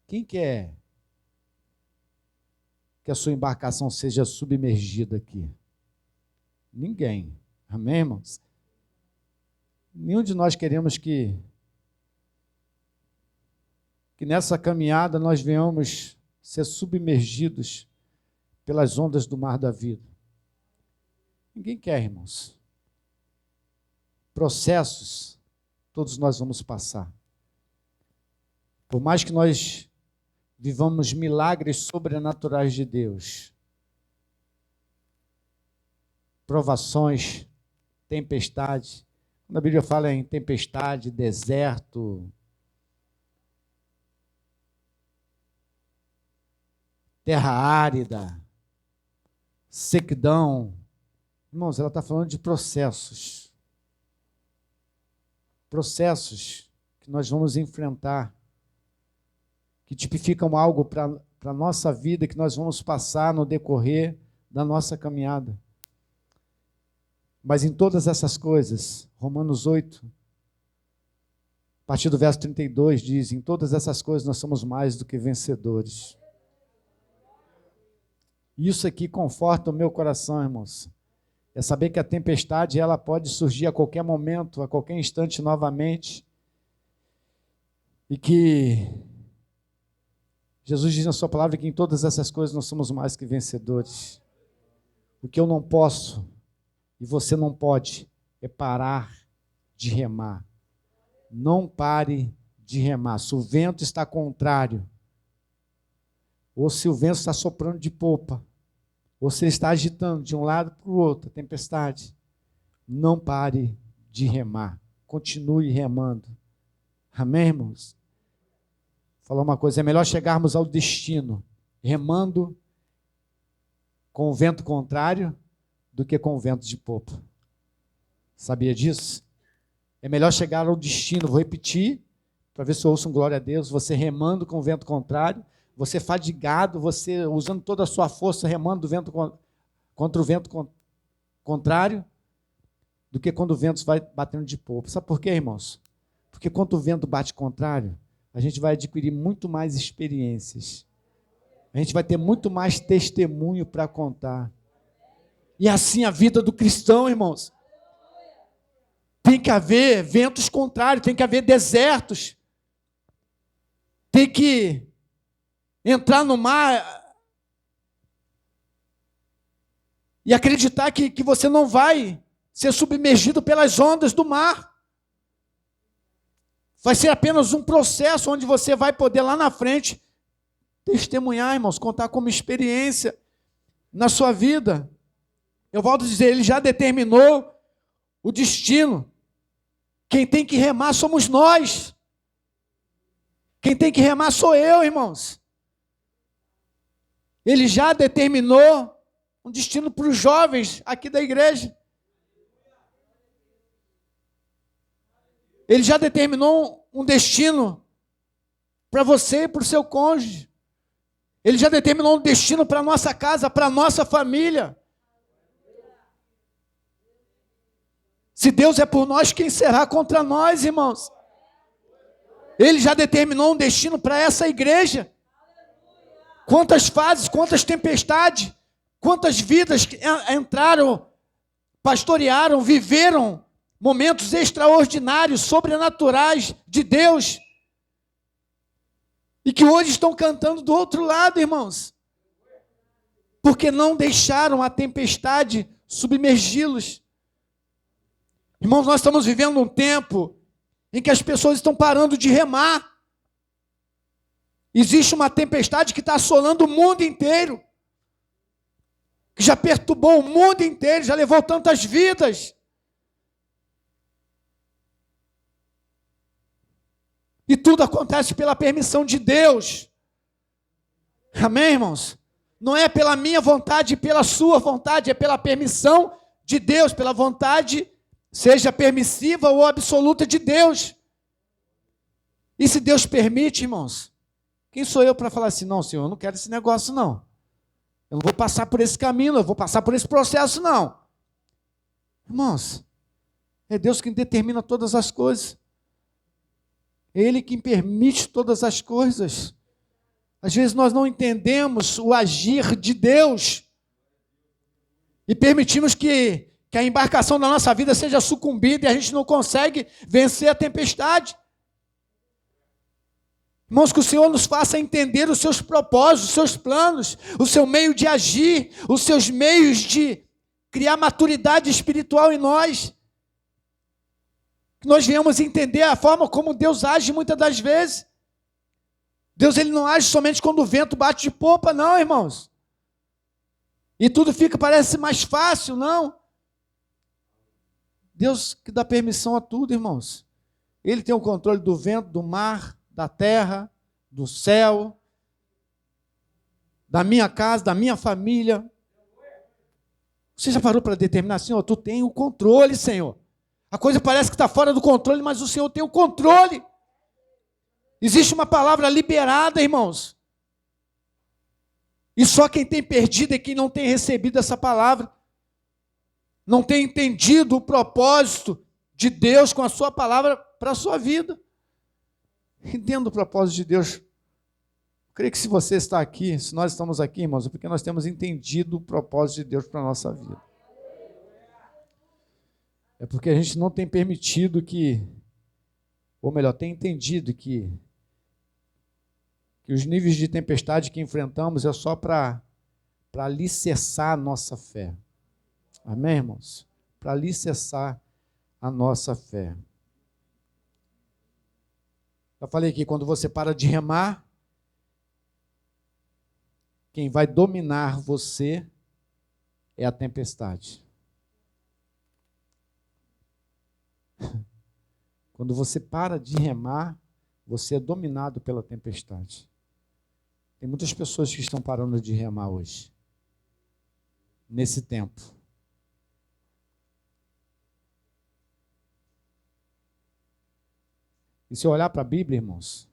Quem quer que a sua embarcação seja submergida aqui? Ninguém. Amém, irmãos? Nenhum de nós queremos que nessa caminhada nós venhamos ser submergidos pelas ondas do mar da vida. Ninguém quer, irmãos. Processos, todos nós vamos passar. Por mais que nós vivamos milagres sobrenaturais de Deus, provações, tempestade. Quando a Bíblia fala em tempestade, deserto, terra árida, sequidão, irmãos, ela está falando de processos. Processos que nós vamos enfrentar, que tipificam algo para a nossa vida, que nós vamos passar no decorrer da nossa caminhada. Mas em todas essas coisas, Romanos 8, a partir do verso 32, diz, em todas essas coisas nós somos mais do que vencedores. Isso aqui conforta o meu coração, irmãos. É saber que a tempestade ela pode surgir a qualquer momento, a qualquer instante novamente. E que Jesus diz na sua palavra que em todas essas coisas nós somos mais que vencedores. O que eu não posso e você não pode é parar de remar. Não pare de remar. Se o vento está contrário, ou se o vento está soprando de popa, ou se ele está agitando de um lado para o outro, a tempestade, não pare de remar. Continue remando. Amém, irmãos? Vou falar uma coisa, é melhor chegarmos ao destino remando com o vento contrário do que com o vento de popa. Sabia disso? É melhor chegar ao destino, vou repetir, para ver se eu ouço um glória a Deus, você remando com o vento contrário, você fadigado, você usando toda a sua força, remando do vento contra o vento contrário, do que quando o vento vai batendo de popa. Sabe por quê, irmãos? Porque quando o vento bate contrário, a gente vai adquirir muito mais experiências. A gente vai ter muito mais testemunho para contar. E assim a vida do cristão, irmãos. Tem que haver ventos contrários, tem que haver desertos. Tem que entrar no mar e acreditar que você não vai ser submergido pelas ondas do mar. Vai ser apenas um processo onde você vai poder lá na frente testemunhar, irmãos, contar como experiência na sua vida. Eu volto a dizer, ele já determinou o destino. Quem tem que remar somos nós. Quem tem que remar sou eu, irmãos. Ele já determinou um destino para os jovens aqui da igreja. Ele já determinou um destino para você e para o seu cônjuge. Ele já determinou um destino para a nossa casa, para a nossa família. Se Deus é por nós, quem será contra nós, irmãos? Ele já determinou um destino para essa igreja. Quantas fases, quantas tempestades, quantas vidas entraram, pastorearam, viveram momentos extraordinários, sobrenaturais de Deus. E que hoje estão cantando do outro lado, irmãos. Porque não deixaram a tempestade submergi-los. Irmãos, nós estamos vivendo um tempo em que as pessoas estão parando de remar. Existe uma tempestade que está assolando o mundo inteiro. Que já perturbou o mundo inteiro, já levou tantas vidas. E tudo acontece pela permissão de Deus. Amém, irmãos? Não é pela minha vontade e pela sua vontade, é pela permissão de Deus, pela vontade, seja permissiva ou absoluta de Deus. E se Deus permite, irmãos, quem sou eu para falar assim, não, Senhor, eu não quero esse negócio, não. Eu não vou passar por esse caminho, eu vou passar por esse processo, não. Irmãos, é Deus quem determina todas as coisas. É Ele quem permite todas as coisas. Às vezes nós não entendemos o agir de Deus e permitimos que a embarcação da nossa vida seja sucumbida e a gente não consegue vencer a tempestade. Irmãos, que o Senhor nos faça entender os seus propósitos, os seus planos, o seu meio de agir, os seus meios de criar maturidade espiritual em nós. Que nós venhamos entender a forma como Deus age muitas das vezes. Deus ele não age somente quando o vento bate de popa, não, irmãos. E tudo parece mais fácil, não. Deus que dá permissão a tudo, irmãos. Ele tem o controle do vento, do mar, da terra, do céu, da minha casa, da minha família. Você já parou para determinar, Senhor, tu tem o controle, Senhor. A coisa parece que está fora do controle, mas o Senhor tem o controle. Existe uma palavra liberada, irmãos. E só quem tem perdido é quem não tem recebido essa palavra. Não tem entendido o propósito de Deus com a sua palavra para a sua vida. Entenda o propósito de Deus. Eu creio que se você está aqui, se nós estamos aqui, irmãos, é porque nós temos entendido o propósito de Deus para a nossa vida. É porque a gente não tem permitido que, ou melhor, tem entendido que os níveis de tempestade que enfrentamos é só para alicerçar a nossa fé. Amém, irmãos? Para alicerçar a nossa fé. Já falei que quando você para de remar, quem vai dominar você é a tempestade. Quando você para de remar, você é dominado pela tempestade. Tem muitas pessoas que estão parando de remar hoje, nesse tempo. E se eu olhar para a Bíblia, irmãos,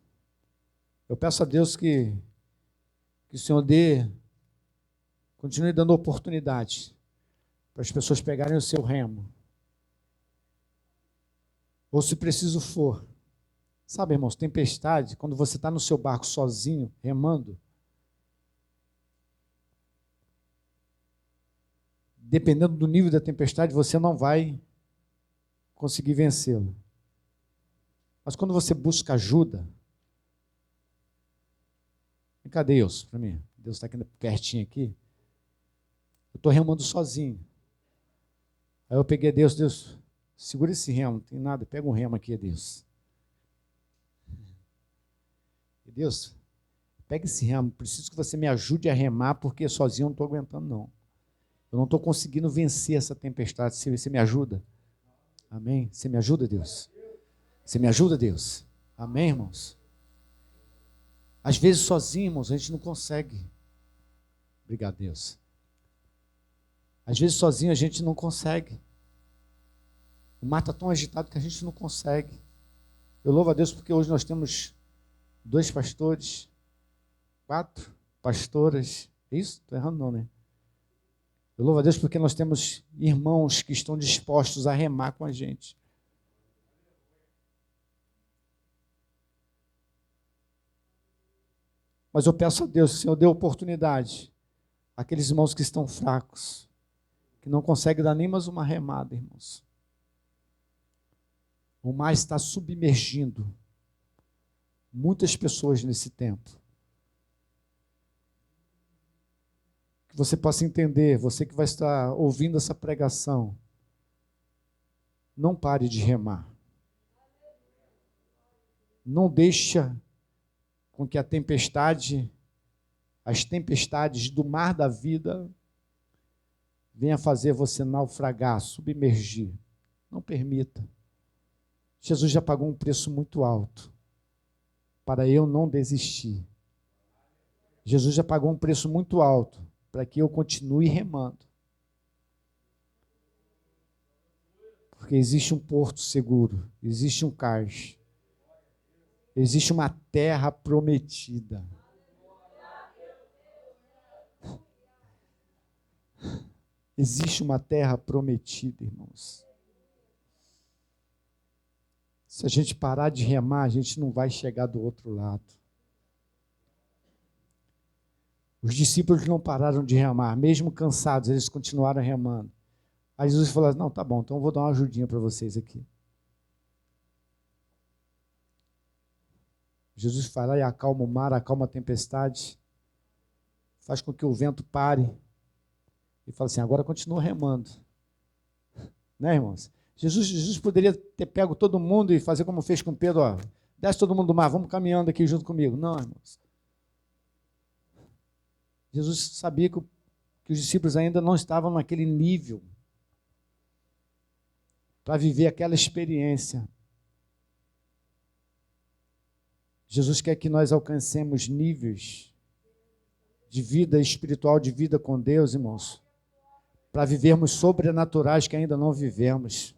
eu peço a Deus que o Senhor continue dando oportunidade para as pessoas pegarem o seu remo. Ou se preciso for. Sabe, irmãos, tempestade, quando você está no seu barco sozinho, remando, dependendo do nível da tempestade, você não vai conseguir vencê-lo. Mas quando você busca ajuda, cadê Deus para mim? Deus está aqui pertinho aqui. Eu estou remando sozinho. Aí eu peguei Deus, segura esse remo, não tem nada, pega um remo aqui, Deus. Deus, pega esse remo, preciso que você me ajude a remar, porque sozinho eu não estou aguentando, não. Eu não estou conseguindo vencer essa tempestade. Você me ajuda? Amém? Você me ajuda, Deus? Você me ajuda, Deus? Amém, irmãos? Às vezes sozinho, irmãos, a gente não consegue. Obrigado, Deus. Às vezes sozinho a gente não consegue. O mar está tão agitado que a gente não consegue. Eu louvo a Deus porque hoje nós temos 2 pastores, 4 pastoras. É isso? Estou errando não, né? Eu louvo a Deus porque nós temos irmãos que estão dispostos a remar com a gente. Mas eu peço a Deus, Senhor, dê oportunidade àqueles irmãos que estão fracos, que não conseguem dar nem mais uma remada, irmãos. O mar está submergindo muitas pessoas nesse tempo. Que você possa entender, você que vai estar ouvindo essa pregação, não pare de remar. Não deixa com que as tempestades do mar da vida venha fazer você naufragar, submergir. Não permita. Jesus já pagou um preço muito alto para eu não desistir. Jesus já pagou um preço muito alto para que eu continue remando. Porque existe um porto seguro, existe um cais, existe uma terra prometida. Existe uma terra prometida, irmãos. Se a gente parar de remar, a gente não vai chegar do outro lado. Os discípulos não pararam de remar, mesmo cansados, eles continuaram remando. Aí Jesus falou, não, tá bom, então eu vou dar uma ajudinha para vocês aqui. Jesus vai lá e acalma o mar, acalma a tempestade, faz com que o vento pare e fala assim, agora continua remando. Né, irmãos? Jesus poderia ter pego todo mundo e fazer como fez com Pedro, ó, desce todo mundo do mar, vamos caminhando aqui junto comigo. Não, irmãos. Jesus sabia que os discípulos ainda não estavam naquele nível para viver aquela experiência. Jesus quer que nós alcancemos níveis de vida espiritual, de vida com Deus, irmãos, para vivermos sobrenaturais que ainda não vivemos,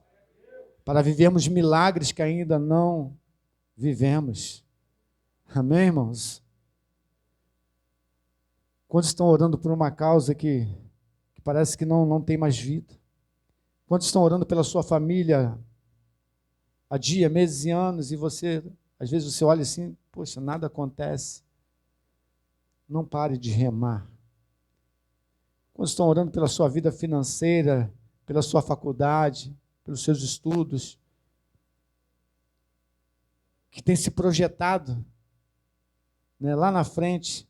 para vivermos milagres que ainda não vivemos. Amém, irmãos? Quantos estão orando por uma causa que parece que não tem mais vida? Quantos estão orando pela sua família há dias, meses e anos, e você, às vezes você olha assim, poxa, nada acontece. Não pare de remar. Quantos estão orando pela sua vida financeira, pela sua faculdade, pelos seus estudos, que tem se projetado, né, lá na frente?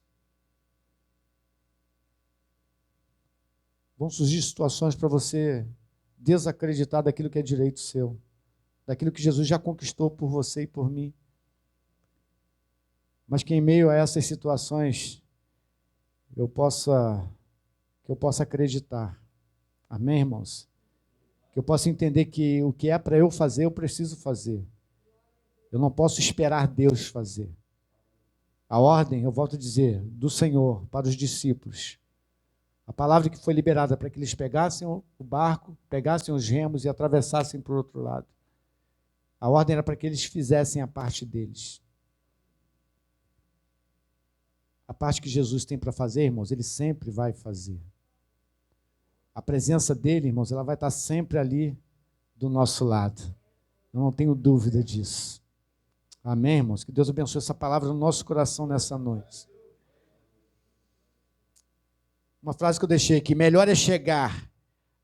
Vão surgir situações para você desacreditar daquilo que é direito seu, daquilo que Jesus já conquistou por você e por mim. Mas que em meio a essas situações que eu possa acreditar. Amém, irmãos? Que eu possa entender que o que é para eu fazer, eu preciso fazer. Eu não posso esperar Deus fazer. A ordem, eu volto a dizer, do Senhor para os discípulos. A palavra que foi liberada para que eles pegassem o barco, pegassem os remos e atravessassem para o outro lado. A ordem era para que eles fizessem a parte deles. A parte que Jesus tem para fazer, irmãos, ele sempre vai fazer. A presença dele, irmãos, ela vai estar sempre ali do nosso lado. Eu não tenho dúvida disso. Amém, irmãos? Que Deus abençoe essa palavra no nosso coração nessa noite. Uma frase que eu deixei aqui: melhor é chegar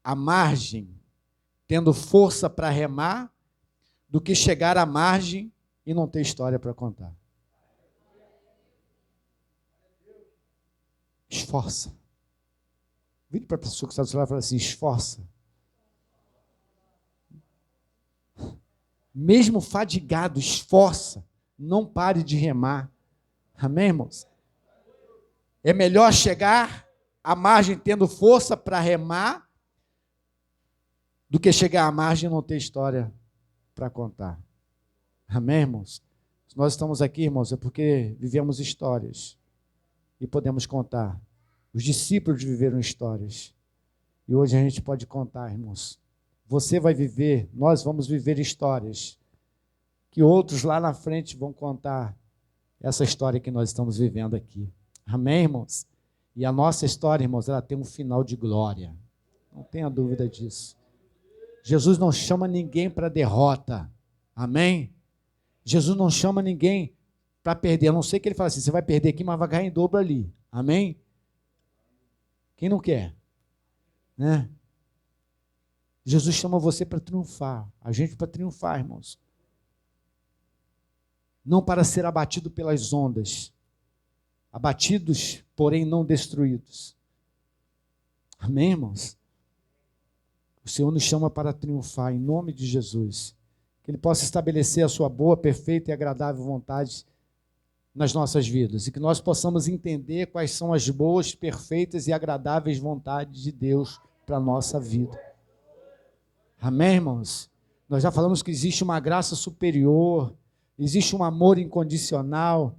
à margem tendo força para remar do que chegar à margem e não ter história para contar. Esforça. Vire para a pessoa que está do seu lado e fala assim: esforça. Mesmo fadigado, esforça. Não pare de remar. Amém, irmãos? É melhor chegar à margem tendo força para remar do que chegar à margem e não ter história para contar. Amém, irmãos? Se nós estamos aqui, irmãos, é porque vivemos histórias e podemos contar. Os discípulos viveram histórias e hoje a gente pode contar, irmãos. Você vai viver, nós vamos viver histórias que outros lá na frente vão contar essa história que nós estamos vivendo aqui. Amém, irmãos? E a nossa história, irmãos, ela tem um final de glória. Não tenha dúvida disso. Jesus não chama ninguém para derrota. Amém? Jesus não chama ninguém para perder. A não ser que ele fale assim, você vai perder aqui, mas vai ganhar em dobro ali. Amém? Quem não quer? Né? Jesus chama você para triunfar. A gente para triunfar, irmãos. Não para ser abatido pelas ondas. Abatidos, porém não destruídos. Amém, irmãos? O Senhor nos chama para triunfar em nome de Jesus. Que Ele possa estabelecer a sua boa, perfeita e agradável vontade nas nossas vidas. E que nós possamos entender quais são as boas, perfeitas e agradáveis vontades de Deus para a nossa vida. Amém, irmãos? Nós já falamos que existe uma graça superior, existe um amor incondicional,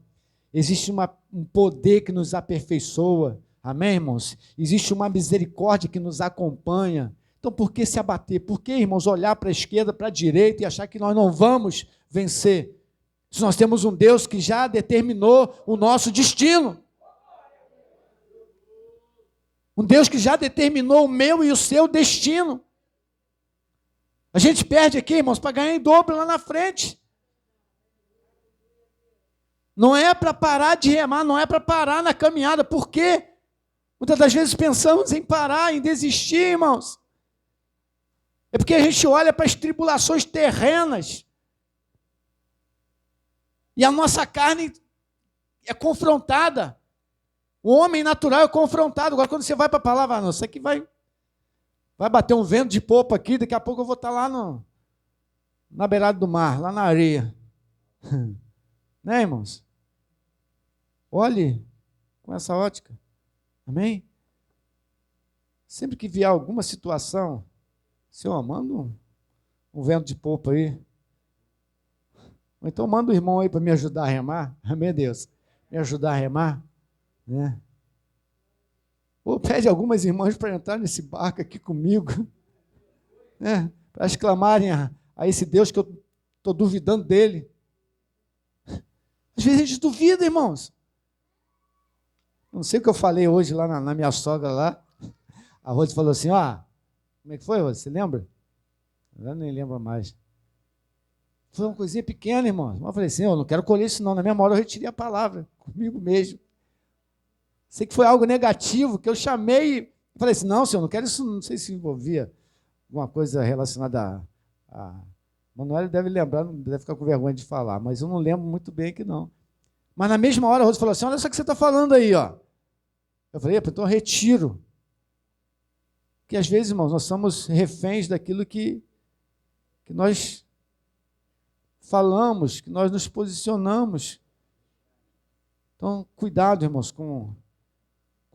existe um poder que nos aperfeiçoa. Amém, irmãos? Existe uma misericórdia que nos acompanha. Então, por que se abater? Por que, irmãos, olhar para a esquerda, para a direita e achar que nós não vamos vencer? Se nós temos um Deus que já determinou o nosso destino. Um Deus que já determinou o meu e o seu destino. A gente perde aqui, irmãos, para ganhar em dobro lá na frente. Não é para parar de remar, não é para parar na caminhada. Por quê? Muitas das vezes pensamos em parar, em desistir, irmãos. É porque a gente olha para as tribulações terrenas. E a nossa carne é confrontada. O homem natural é confrontado. Agora, quando você vai para a palavra, não, isso aqui vai bater um vento de popa aqui, daqui a pouco eu vou estar lá na beirada do mar, lá na areia. Né, irmãos? Olhe com essa ótica. Amém? Sempre que vier alguma situação, Senhor, manda um vento de popa aí. Ou então manda o irmão aí para me ajudar a remar. Amém, Deus? Me ajudar a remar. Né? Ou pede algumas irmãs para entrar nesse barco aqui comigo. Né? Para exclamarem a esse Deus que eu estou duvidando dele. Às vezes a gente duvida, irmãos. Não sei o que eu falei hoje lá na minha sogra lá. A Rose falou assim, como é que foi, Rose? Você lembra? Eu nem lembro mais. Foi uma coisinha pequena, irmão. Eu falei assim, eu não quero colher isso não. Na mesma hora eu retirei a palavra, comigo mesmo. Sei que foi algo negativo, que eu chamei e falei assim, não, senhor, não quero isso, não sei se envolvia alguma coisa relacionada a Manuel deve lembrar, não deve ficar com vergonha de falar, mas eu não lembro muito bem que não. Mas na mesma hora a Rose falou assim, olha só o que você está falando aí, ó. Eu falei, então eu retiro. Porque às vezes, irmãos, nós somos reféns daquilo que nós falamos, que nós nos posicionamos. Então, cuidado, irmãos, com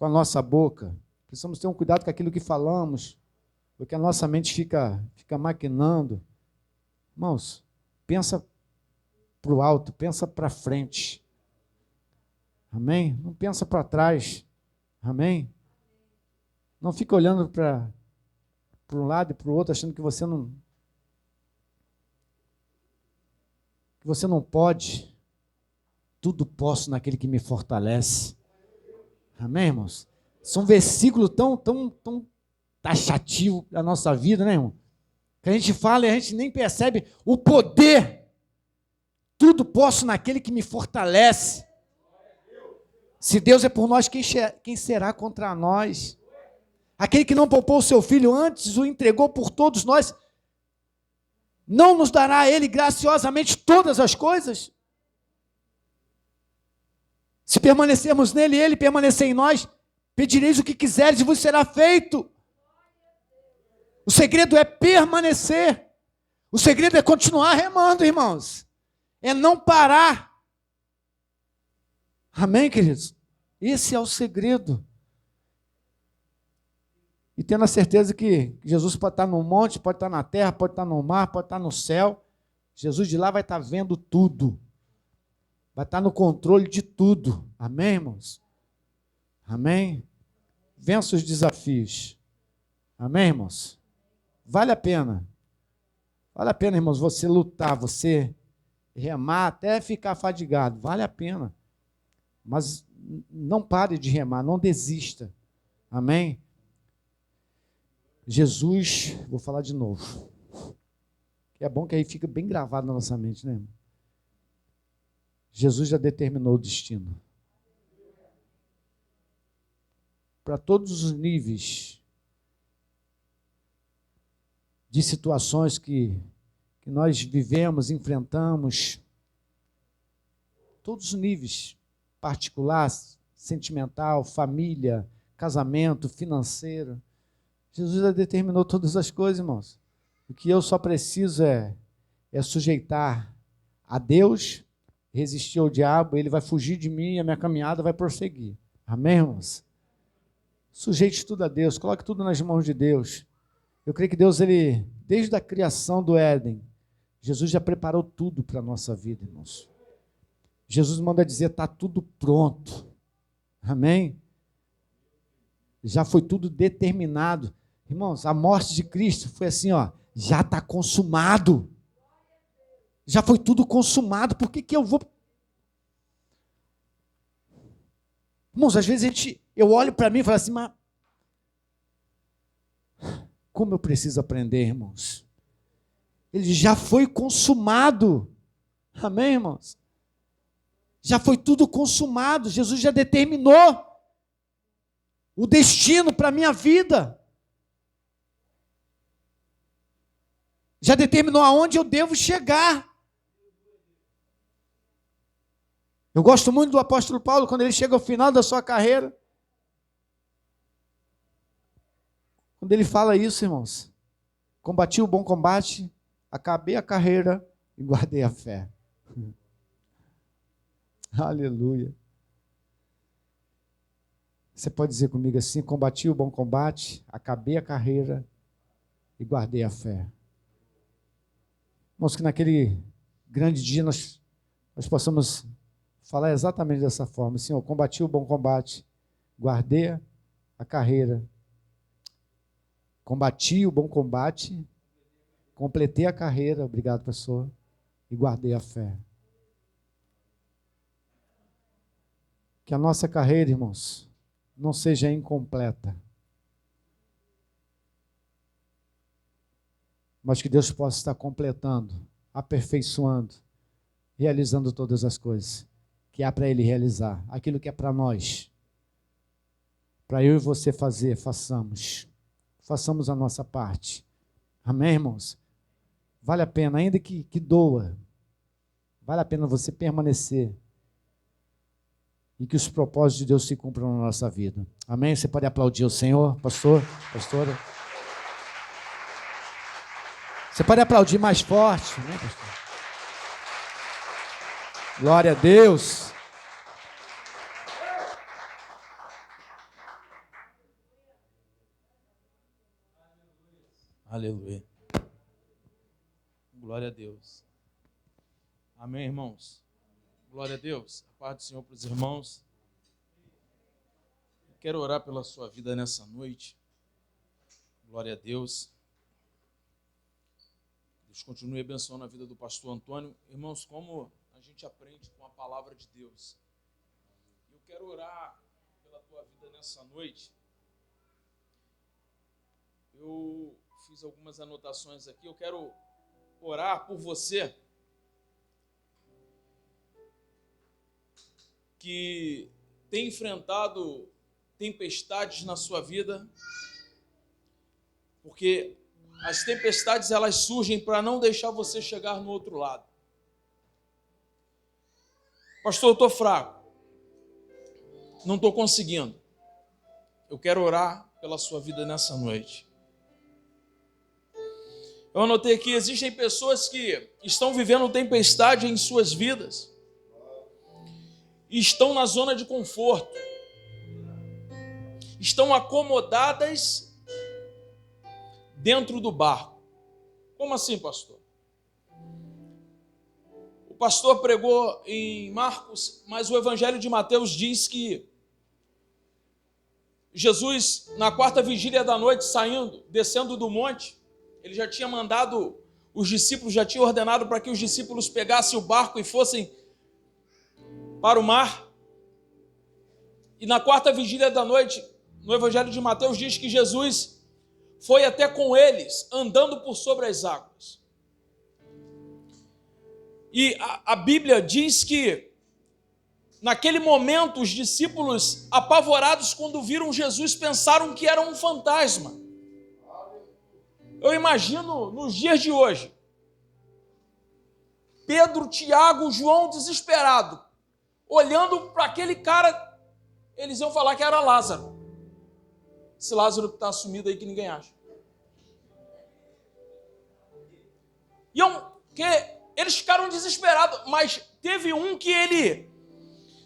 a nossa boca. Precisamos ter um cuidado com aquilo que falamos, porque a nossa mente fica maquinando. Irmãos, pensa para o alto, pensa para frente. Amém? Não pensa para trás. Amém? Não fica olhando para um lado e para o outro, achando que você não pode. Tudo posso naquele que me fortalece. Amém, irmãos? Isso é um versículo tão taxativo da nossa vida, né, irmão? Que a gente fala e a gente nem percebe o poder. Tudo posso naquele que me fortalece. Se Deus é por nós, quem será contra nós? Aquele que não poupou o seu filho, antes o entregou por todos nós, não nos dará a ele graciosamente todas as coisas? Se permanecermos nele e ele permanecer em nós, pedireis o que quiseres e vos será feito. O segredo é permanecer. O segredo é continuar remando, irmãos. É não parar. Amém, queridos? Esse é o segredo. E tendo a certeza que Jesus pode estar no monte, pode estar na terra, pode estar no mar, pode estar no céu. Jesus de lá vai estar vendo tudo. Vai estar no controle de tudo. Amém, irmãos? Amém? Vença os desafios. Amém, irmãos? Vale a pena. Vale a pena, irmãos, você lutar, você remar até ficar fadigado, vale a pena. Mas não pare de remar, não desista. Amém? Jesus, vou falar de novo. É bom que aí fica bem gravado na nossa mente, né, irmão? Jesus já determinou o destino. Para todos os níveis de situações que nós vivemos, enfrentamos, todos os níveis, particular, sentimental, família, casamento, financeiro. Jesus já determinou todas as coisas, irmãos. O que eu só preciso é sujeitar a Deus, resistir ao diabo, ele vai fugir de mim e a minha caminhada vai prosseguir. Amém, irmãos? Sujeite tudo a Deus, coloque tudo nas mãos de Deus. Eu creio que Deus, ele, desde a criação do Éden, Jesus já preparou tudo para a nossa vida, irmãos. Jesus manda dizer, está tudo pronto. Amém? Já foi tudo determinado. Irmãos, a morte de Cristo foi assim, ó, já está consumado. Já foi tudo consumado. Por que eu vou... Irmãos, às vezes eu olho para mim e falo assim, mas como eu preciso aprender, irmãos? Ele já foi consumado. Amém, irmãos? Já foi tudo consumado. Jesus já determinou o destino para a minha vida. Já determinou aonde eu devo chegar. Eu gosto muito do apóstolo Paulo, quando ele chega ao final da sua carreira. Quando ele fala isso, irmãos. Combati o bom combate, acabei a carreira e guardei a fé. Aleluia. Você pode dizer comigo assim, combati o bom combate, acabei a carreira e guardei a fé. Irmãos, que naquele grande dia nós possamos falar exatamente dessa forma. Senhor, combati o bom combate, guardei a carreira, combati o bom combate, completei a carreira, obrigado, pastor, e guardei a fé. Que a nossa carreira, irmãos, não seja incompleta, mas que Deus possa estar completando, aperfeiçoando, realizando todas as coisas que há para Ele realizar, aquilo que é para nós, para eu e você fazer, façamos a nossa parte. Amém, irmãos? Vale a pena, ainda que doa, vale a pena você permanecer e que os propósitos de Deus se cumpram na nossa vida. Amém? Você pode aplaudir o Senhor, pastor, pastora? Você pode aplaudir mais forte, né, pastor? Glória a Deus. Aleluia. Glória a Deus. Amém, irmãos? Glória a Deus. A paz do Senhor para os irmãos. Eu quero orar pela sua vida nessa noite. Glória a Deus. Deus continue abençoando a vida do pastor Antônio. Irmãos, como a gente aprende com a palavra de Deus. Eu quero orar pela tua vida nessa noite. Eu fiz algumas anotações aqui. Eu quero orar por você que tem enfrentado tempestades na sua vida, porque as tempestades elas surgem para não deixar você chegar no outro lado. Pastor, eu estou fraco, não estou conseguindo. Eu quero orar pela sua vida nessa noite. Eu anotei aqui, existem pessoas que estão vivendo tempestade em suas vidas e estão na zona de conforto, estão acomodadas dentro do barco. Como assim, pastor? O pastor pregou em Marcos, mas o Evangelho de Mateus diz que Jesus, na quarta vigília da noite, descendo do monte, ele já tinha mandado os discípulos já tinham ordenado para que os discípulos pegassem o barco e fossem para o mar. E na quarta vigília da noite, no Evangelho de Mateus, diz que Jesus foi até com eles, andando por sobre as águas. E a Bíblia diz que, naquele momento, os discípulos, apavorados quando viram Jesus, pensaram que era um fantasma. Eu imagino nos dias de hoje, Pedro, Tiago, João, desesperado, olhando para aquele cara, eles iam falar que era Lázaro. Esse Lázaro que está sumido aí que ninguém acha. Eles ficaram desesperados, mas teve um que ele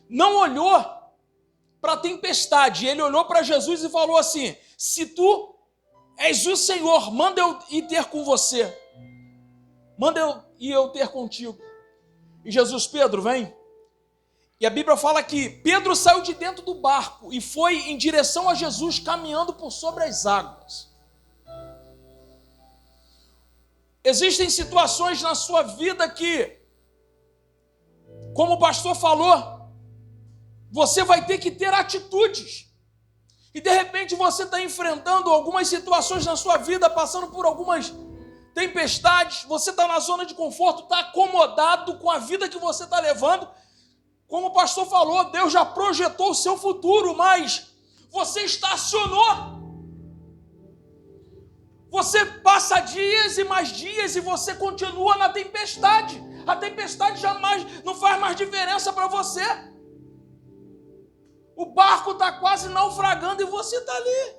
não olhou para a tempestade, ele olhou para Jesus e falou assim: se tu és o Senhor, manda eu ir ter com você, manda eu ir ter contigo. E Jesus: Pedro, vem. E a Bíblia fala que Pedro saiu de dentro do barco e foi em direção a Jesus, caminhando por sobre as águas. Existem situações na sua vida que, como o pastor falou, você vai ter que ter atitudes. E de repente você está enfrentando algumas situações na sua vida, passando por algumas tempestades, você está na zona de conforto, está acomodado com a vida que você está levando. Como o pastor falou, Deus já projetou o seu futuro, mas você estacionou. Você passa dias e mais dias e você continua na tempestade. A tempestade jamais não faz mais diferença para você. O barco está quase naufragando e você está ali.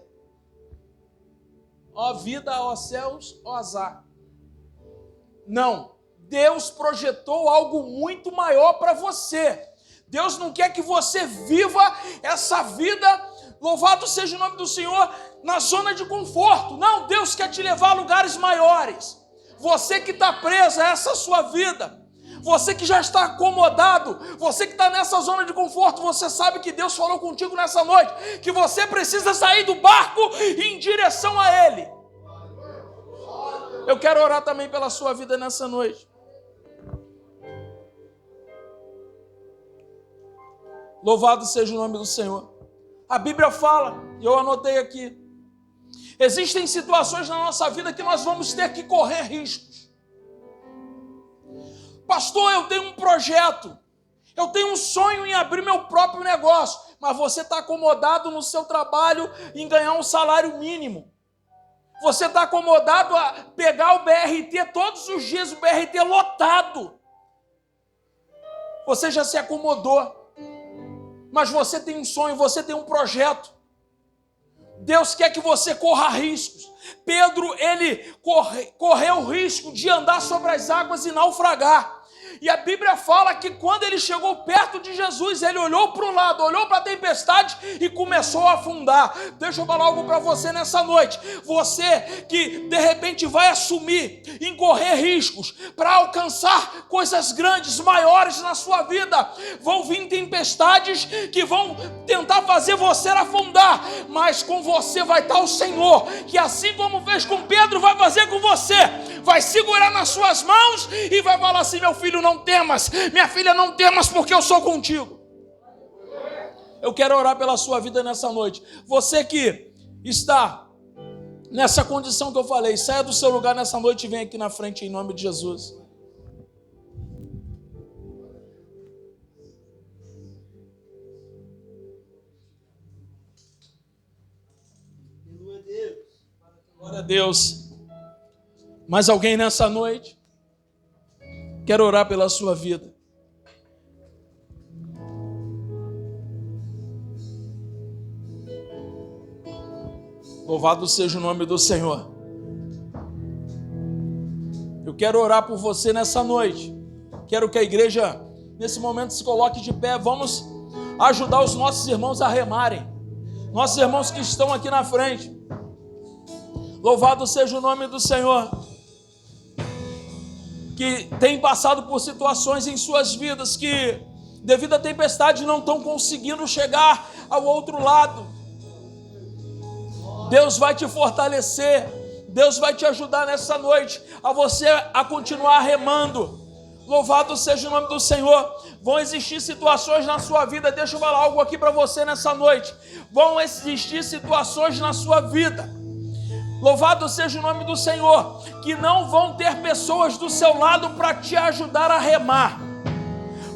Ó vida, ó céus, ó azar. Não, Deus projetou algo muito maior para você. Deus não quer que você viva essa vida, louvado seja o nome do Senhor, na zona de conforto. Não, Deus quer te levar a lugares maiores. Você que está preso a essa sua vida, você que já está acomodado, você que está nessa zona de conforto, você sabe que Deus falou contigo nessa noite, que você precisa sair do barco em direção a Ele. Eu quero orar também pela sua vida nessa noite. Louvado seja o nome do Senhor. A Bíblia fala, e eu anotei aqui, existem situações na nossa vida que nós vamos ter que correr riscos. Pastor, eu tenho um projeto, eu tenho um sonho em abrir meu próprio negócio, mas você está acomodado no seu trabalho em ganhar um salário mínimo. Você está acomodado a pegar o BRT todos os dias, o BRT lotado. Você já se acomodou. Mas você tem um sonho, você tem um projeto. Deus quer que você corra riscos. Pedro, ele correu o risco de andar sobre as águas e naufragar. E a Bíblia fala que quando ele chegou perto de Jesus, ele olhou para o lado, olhou para a tempestade e começou a afundar. Deixa eu falar algo para você nessa noite. Você que de repente vai assumir em correr riscos para alcançar coisas grandes, maiores na sua vida. Vão vir tempestades que vão tentar fazer você afundar, mas com você vai estar o Senhor, que assim como fez com Pedro, vai fazer com você. Vai segurar nas suas mãos e vai falar assim: meu filho, não temas, minha filha, não temas, porque eu sou contigo. Eu quero orar pela sua vida nessa noite. Você que está nessa condição que eu falei, saia do seu lugar nessa noite e vem aqui na frente em nome de Jesus. Glória a Deus. Mais alguém nessa noite? Quero orar pela sua vida. Louvado seja o nome do Senhor. Eu quero orar por você nessa noite. Quero que a igreja, nesse momento, se coloque de pé. Vamos ajudar os nossos irmãos a remarem. Nossos irmãos que estão aqui na frente. Louvado seja o nome do Senhor. Que têm passado por situações em suas vidas que, devido à tempestade, não estão conseguindo chegar ao outro lado. Deus vai te fortalecer, Deus vai te ajudar nessa noite a você a continuar remando. Louvado seja o nome do Senhor. Vão existir situações na sua vida. Deixa eu falar algo aqui para você nessa noite. Vão existir situações na sua vida. Louvado seja o nome do Senhor. Que não vão ter pessoas do seu lado para te ajudar a remar.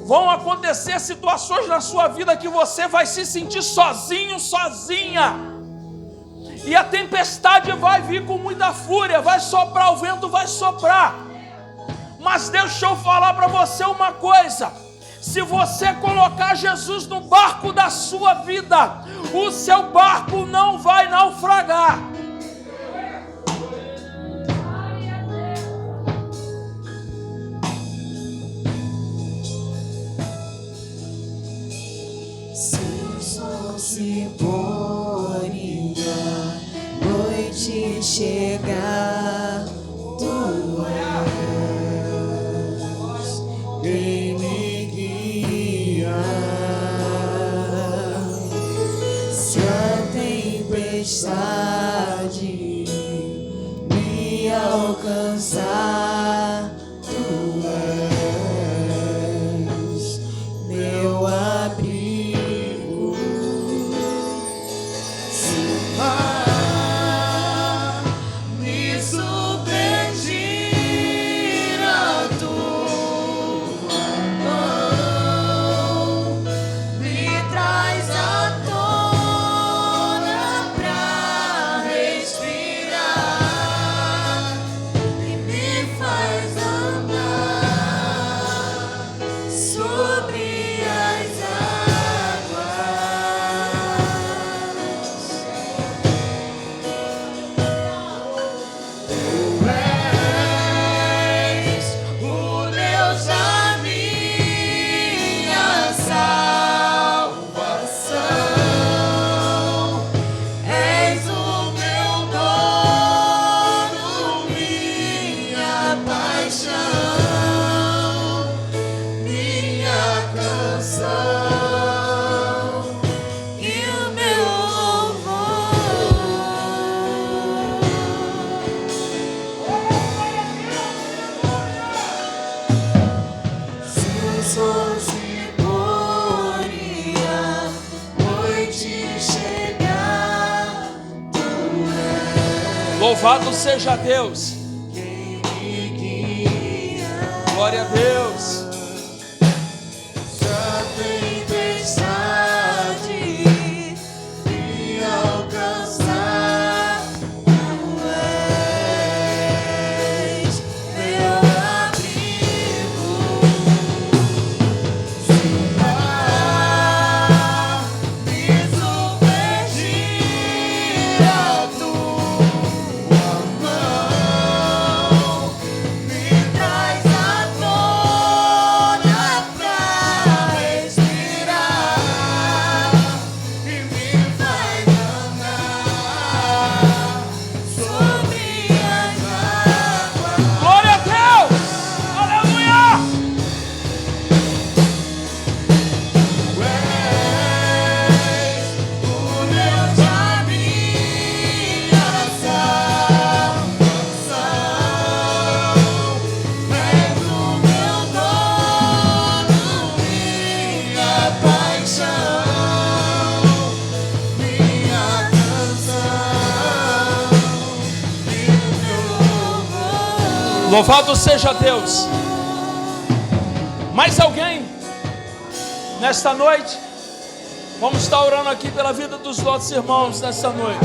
Vão acontecer situações na sua vida que você vai se sentir sozinho, sozinha. E a tempestade vai vir com muita fúria. Vai soprar, o vento vai soprar. Mas deixa eu falar para você uma coisa. Se você colocar Jesus no barco da sua vida, o seu barco não vai naufragar. Se o sol se pôr e a noite chegar, tu és quem me guia. Se a tempestade me alcançar, tu és meu abrigo. Louvado seja Deus. Glória a Deus. Se a tempestade me alcançar, tu és meu abrigo. Se o mar me submergir, a tua mão me traz à tona pra respirar e me faz andar sobre as águas. Glória a Deus. Aleluia. O Deus da minha salvação, és o meu dono, minha paixão, minha canção e o meu louvor. Louvado seja Deus. Mais alguém nesta noite? Vamos estar orando aqui pela vida dos nossos irmãos nesta noite.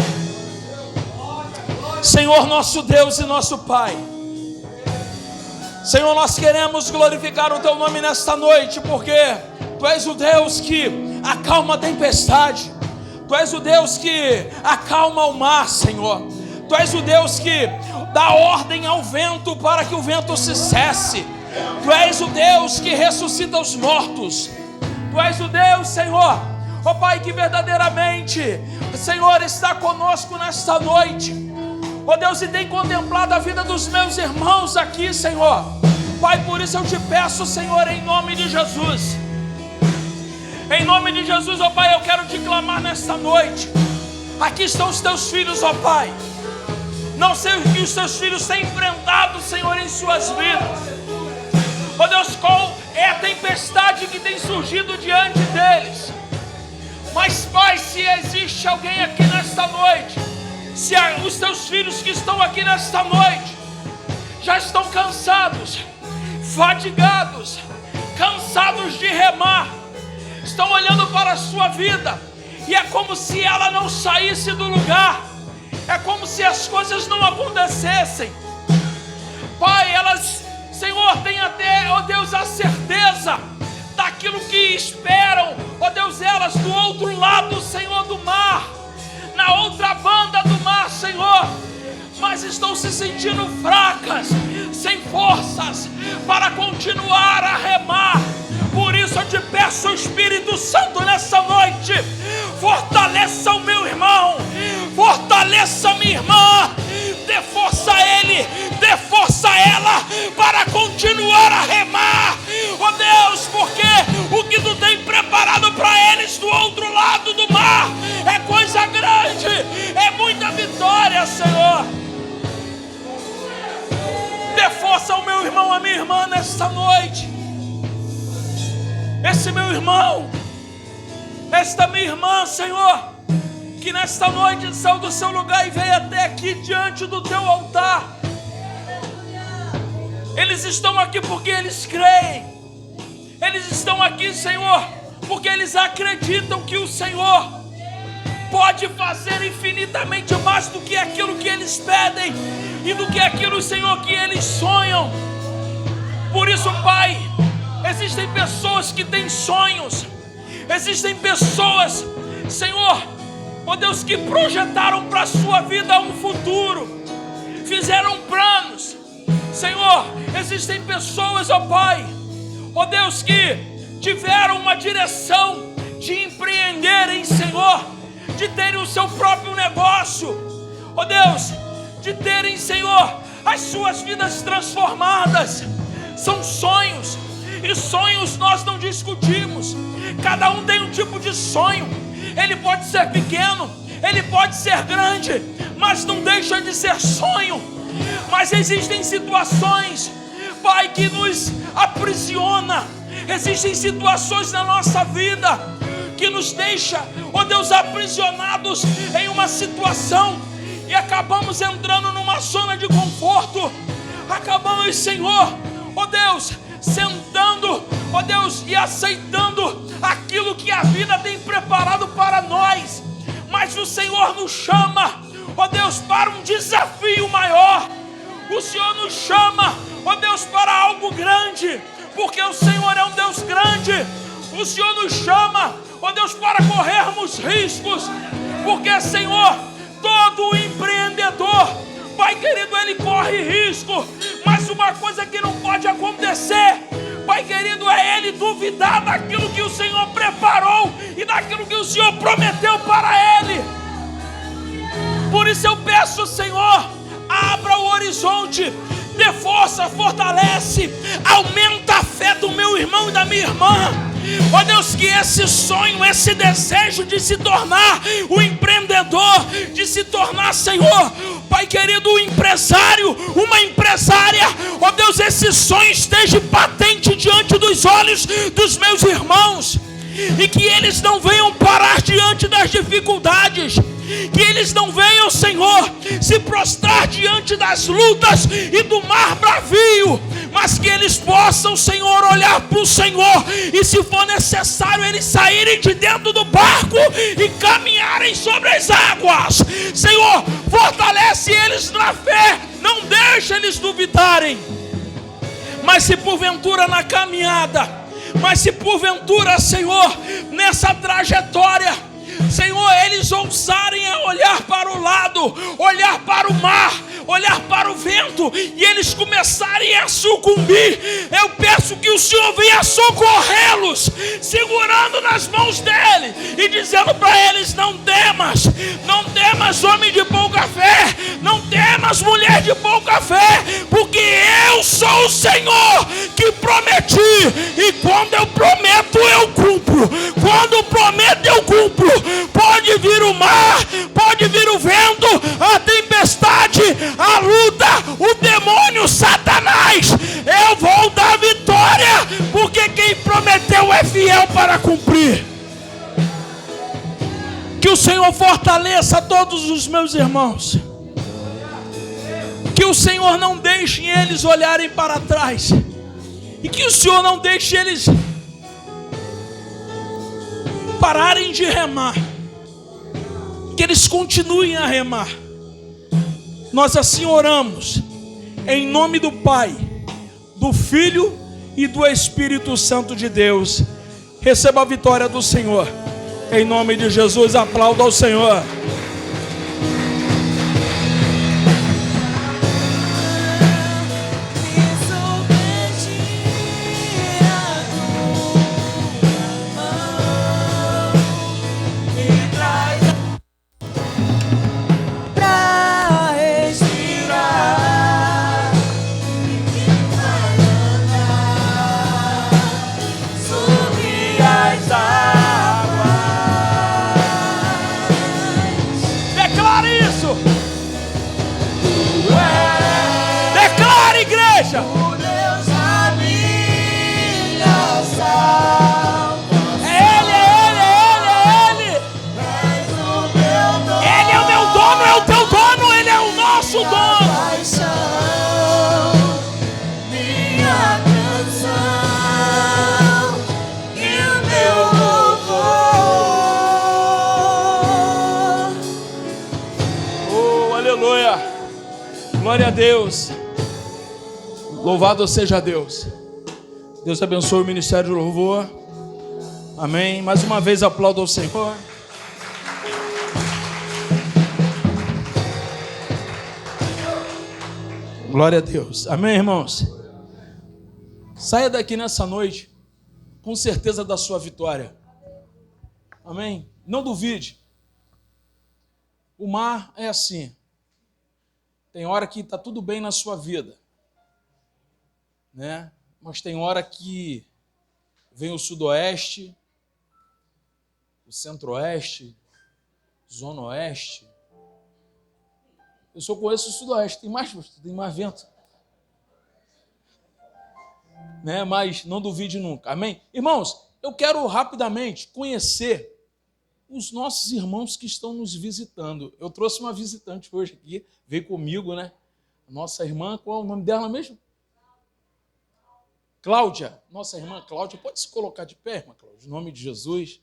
Senhor nosso Deus e nosso Pai, Senhor, nós queremos glorificar o Teu nome nesta noite, porque Tu és o Deus que acalma a tempestade, Tu és o Deus que acalma o mar, Senhor. Tu és o Deus que dá ordem ao vento para que o vento se cesse. Tu és o Deus que ressuscita os mortos. Tu és o Deus, Senhor, ó Pai, que verdadeiramente, Senhor, está conosco nesta noite. Ó Deus, e tem contemplado a vida dos meus irmãos aqui, Senhor. Pai, por isso eu te peço, Senhor, em nome de Jesus. Em nome de Jesus, ó Pai, eu quero te clamar nesta noite. Aqui estão os teus filhos, ó Pai. Não sei o que os seus filhos têm enfrentado, Senhor, em suas vidas. Ó Deus, qual é a tempestade que tem surgido diante deles? Mas, Pai, se existe alguém aqui nesta noite, se os teus filhos que estão aqui nesta noite já estão cansados, fadigados, cansados de remar, estão olhando para a sua vida e é como se ela não saísse do lugar, é como se as coisas não acontecessem. Pai, elas, Senhor, têm até, ó Deus, a certeza daquilo que esperam, ó Deus, elas do outro lado, Senhor, do mar, na outra banda do mar, Senhor, mas estão se sentindo fracas, sem forças para continuar a remar. Por isso eu te peço, Espírito Santo, nessa noite, fortaleça o meu irmão, fortaleça a minha irmã, dê força a ele, dê força a ela para continuar a remar, ó Deus, porque o que tu tem preparado para eles do outro lado do mar é coisa grande, é muita vitória, Senhor. Dê força ao meu irmão, à minha irmã nesta noite. Esse meu irmão, esta minha irmã, Senhor, que nesta noite saiu do seu lugar e veio até aqui diante do teu altar. Eles estão aqui porque eles creem. Eles estão aqui, Senhor, porque eles acreditam que o Senhor pode fazer infinitamente mais do que aquilo que eles pedem e do que aquilo, Senhor, que eles sonham. Por isso, Pai, existem pessoas que têm sonhos, existem pessoas, Senhor, ó Deus, que projetaram para a sua vida um futuro, fizeram planos, Senhor. Existem pessoas, ó Pai, ó Deus, que tiveram uma direção de empreenderem, Senhor, de terem o seu próprio negócio, ó Deus, de terem, Senhor, as suas vidas transformadas. São sonhos, e sonhos nós não discutimos. Cada um tem um tipo de sonho. Ele pode ser pequeno, ele pode ser grande, mas não deixa de ser sonho. Mas existem situações, Pai, que nos aprisiona. Existem situações na nossa vida que nos deixa, ó Deus, aprisionados em uma situação e acabamos entrando numa zona de conforto. Acabamos, Senhor, ó Deus, sentando, ó Deus, e aceitando aquilo que a vida tem preparado para nós. Mas o Senhor nos chama, ó Deus, para um desafio maior. O Senhor nos chama, ó Deus, para algo grande, porque o Senhor é um Deus grande. O Senhor nos chama, ó Deus, para corrermos riscos, porque, Senhor, todo empreendedor, Pai querido, ele corre risco, mas uma coisa que não pode acontecer, Pai querido, é ele duvidar daquilo que o Senhor preparou e daquilo que o Senhor prometeu para ele. Por isso eu peço, Senhor, abra o horizonte, dê força, fortalece, aumenta a fé do meu irmão e da minha irmã. Ó Deus, que esse sonho, esse desejo de se tornar o empreendedor, de se tornar, Senhor, Pai querido, um empresário, uma empresária, ó Deus, esse sonho esteja patente diante dos olhos dos meus irmãos, e que eles não venham parar diante das dificuldades, que eles não venham, Senhor, se prostrar diante das lutas e do mar bravio, mas que eles possam, Senhor, olhar para o Senhor e, se for necessário, eles saírem de dentro do barco e caminharem sobre as águas. Senhor, fortalece eles na fé, não deixa eles duvidarem. Mas se porventura na caminhada, mas se porventura, Senhor, nessa trajetória, Senhor, eles ousarem a olhar para o lado, olhar para o mar, olhar para o vento, e eles começarem a sucumbir, eu peço que o Senhor venha socorrê-los, segurando nas mãos dele e dizendo para eles: não temas, não temas, homem de pouca fé, não temas, mulher de pouca fé, porque eu sou o Senhor que prometi, e quando eu prometo eu cumpro, quando prometo eu cumpro. Pode vir o mar, pode vir o vento, a tempestade, a luta, o demônio, Satanás, eu vou dar vitória, porque quem prometeu é fiel para cumprir. Que o Senhor fortaleça todos os meus irmãos. Que o Senhor não deixe eles olharem para trás. E que o Senhor não deixe eles pararem de remar. Que eles continuem a remar. Nós assim oramos, em nome do Pai, do Filho e do Espírito Santo de Deus. Receba a vitória do Senhor. Em nome de Jesus, aplauda ao Senhor. Glória a Deus. Louvado seja Deus. Deus abençoe o ministério de louvor. Amém. Mais uma vez aplaudo ao Senhor. Glória a Deus. Amém, irmãos. Saia daqui nessa noite com certeza da sua vitória. Amém. Não duvide. O mar é assim. Tem hora que está tudo bem na sua vida, né? Mas tem hora que vem o sudoeste, o centro-oeste, zona oeste. Eu só conheço o sudoeste, tem mais vento, né? Mas não duvide nunca, amém? Irmãos, eu quero rapidamente conhecer os nossos irmãos que estão nos visitando. Eu trouxe uma visitante hoje aqui, veio comigo, né? Nossa irmã, qual é o nome dela mesmo? Cláudia. Nossa irmã Cláudia, pode se colocar de pé, irmã Cláudia, em nome de Jesus.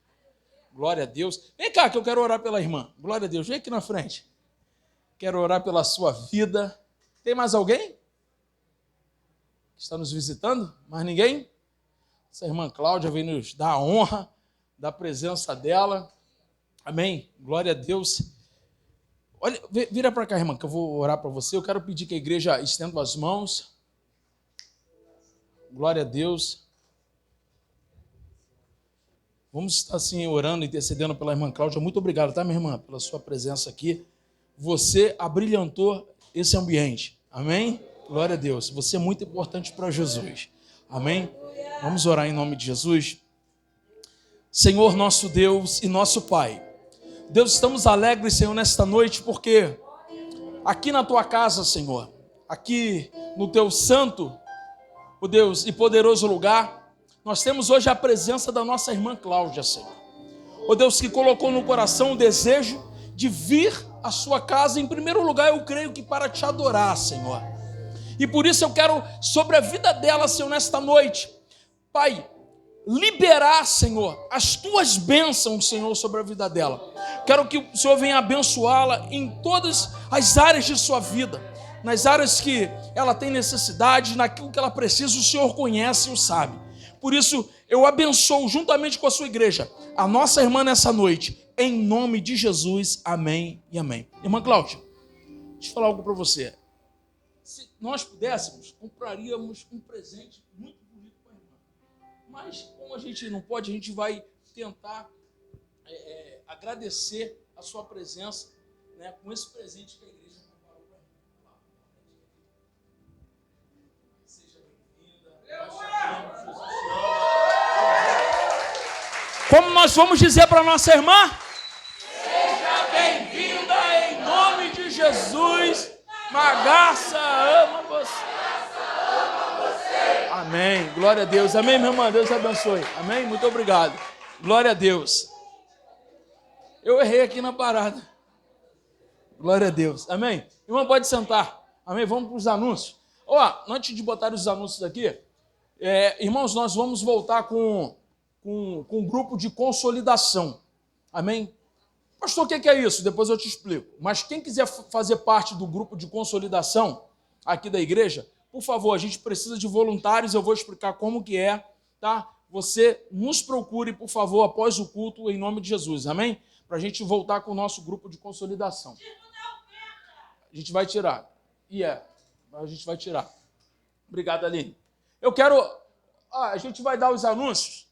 Glória a Deus. Vem cá que eu quero orar pela irmã. Glória a Deus, vem aqui na frente. Quero orar pela sua vida. Tem mais alguém que está nos visitando? Mais ninguém? Essa irmã Cláudia veio nos dar a honra da presença dela. Amém? Glória a Deus. Olha, vira para cá, irmã, que eu vou orar para você. Eu quero pedir que a igreja estenda as mãos. Glória a Deus. Vamos estar assim orando, intercedendo pela irmã Cláudia. Muito obrigado, tá, minha irmã, pela sua presença aqui. Você abrilhantou esse ambiente. Amém? Glória a Deus. Você é muito importante para Jesus. Amém? Vamos orar em nome de Jesus. Senhor, nosso Deus e nosso Pai. Deus, estamos alegres, Senhor, nesta noite, porque aqui na Tua casa, Senhor, aqui no Teu santo, ó Deus, e poderoso lugar, nós temos hoje a presença da nossa irmã Cláudia, Senhor. Ó Deus, que colocou no coração o desejo de vir à Sua casa, em primeiro lugar, eu creio que para Te adorar, Senhor. E por isso eu quero, sobre a vida dela, Senhor, nesta noite, Pai, liberar, Senhor, as Tuas bênçãos, Senhor, sobre a vida dela. Quero que o Senhor venha abençoá-la em todas as áreas de sua vida, nas áreas que ela tem necessidade, naquilo que ela precisa, o Senhor conhece e o sabe. Por isso, eu abençoo, juntamente com a sua igreja, a nossa irmã nessa noite, em nome de Jesus, amém e amém. Irmã Cláudia, deixa eu falar algo para você. Se nós pudéssemos, compraríamos um presente muito bonito para a irmã. Mas, como a gente não pode, a gente vai tentar agradecer a sua presença, né, com esse presente que a igreja preparou para ela. Seja bem-vinda. Como nós vamos dizer para a nossa irmã? Seja bem-vinda em nome de Jesus. Magaça ama você. Amém. Glória a Deus. Amém, minha irmã. Deus abençoe. Amém. Muito obrigado. Glória a Deus. Eu errei aqui na parada. Glória a Deus. Amém. Irmão, pode sentar. Amém. Vamos para os anúncios. Ó, antes de botar os anúncios aqui, irmãos, nós vamos voltar com um grupo de consolidação. Amém. Pastor, o que é isso? Depois eu te explico. Mas quem quiser fazer parte do grupo de consolidação aqui da igreja, por favor, a gente precisa de voluntários, eu vou explicar como que é, tá? Você nos procure, por favor, após o culto, em nome de Jesus, amém? Para a gente voltar com o nosso grupo de consolidação. A gente vai tirar. A gente vai tirar. Obrigado, Aline. Eu quero... a gente vai dar os anúncios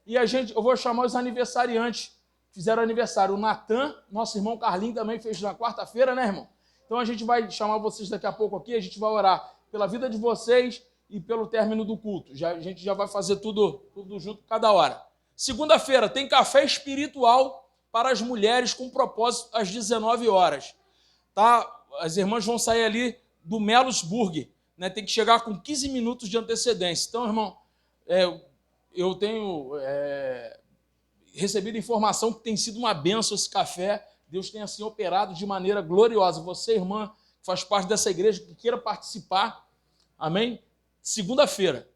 e eu vou chamar os aniversariantes. Fizeram aniversário. O Natan, nosso irmão Carlinho, também fez na quarta-feira, né, irmão? Então a gente vai chamar vocês daqui a pouco aqui, a gente vai orar pela vida de vocês e pelo término do culto. A gente já vai fazer tudo junto, cada hora. Segunda-feira tem café espiritual para as mulheres com propósito às 19 horas. Tá? As irmãs vão sair ali do Melos Burger, né? Tem que chegar com 15 minutos de antecedência. Então, irmão, eu tenho recebido informação que tem sido uma bênção esse café. Deus tem assim operado de maneira gloriosa. Você, irmã, que faz parte dessa igreja, que queira participar, amém? Segunda-feira.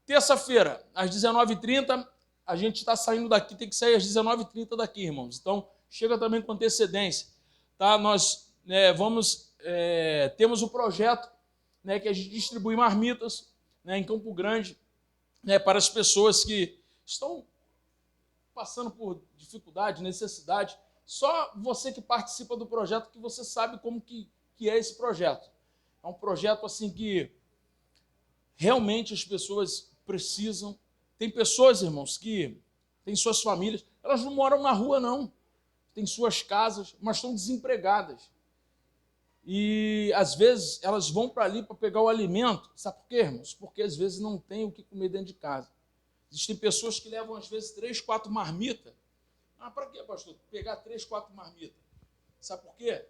Terça-feira, às 19h30, a gente está saindo daqui, tem que sair às 19h30 daqui, irmãos. Então, chega também com antecedência. Tá? Nós temos o projeto, né, que a gente distribui marmitas, né, em Campo Grande, né, para as pessoas que estão passando por dificuldade, necessidade. Só você que participa do projeto que você sabe como que é esse projeto. É um projeto assim que realmente as pessoas precisam. Tem pessoas, irmãos, que têm suas famílias, elas não moram na rua, não. Têm suas casas, mas estão desempregadas. E, às vezes, elas vão para ali para pegar o alimento. Sabe por quê, irmãos? Porque, às vezes, não tem o que comer dentro de casa. Existem pessoas que levam, às vezes, 3, 4 marmitas. Para quê, pastor? Pegar 3, 4 marmitas. Sabe por quê?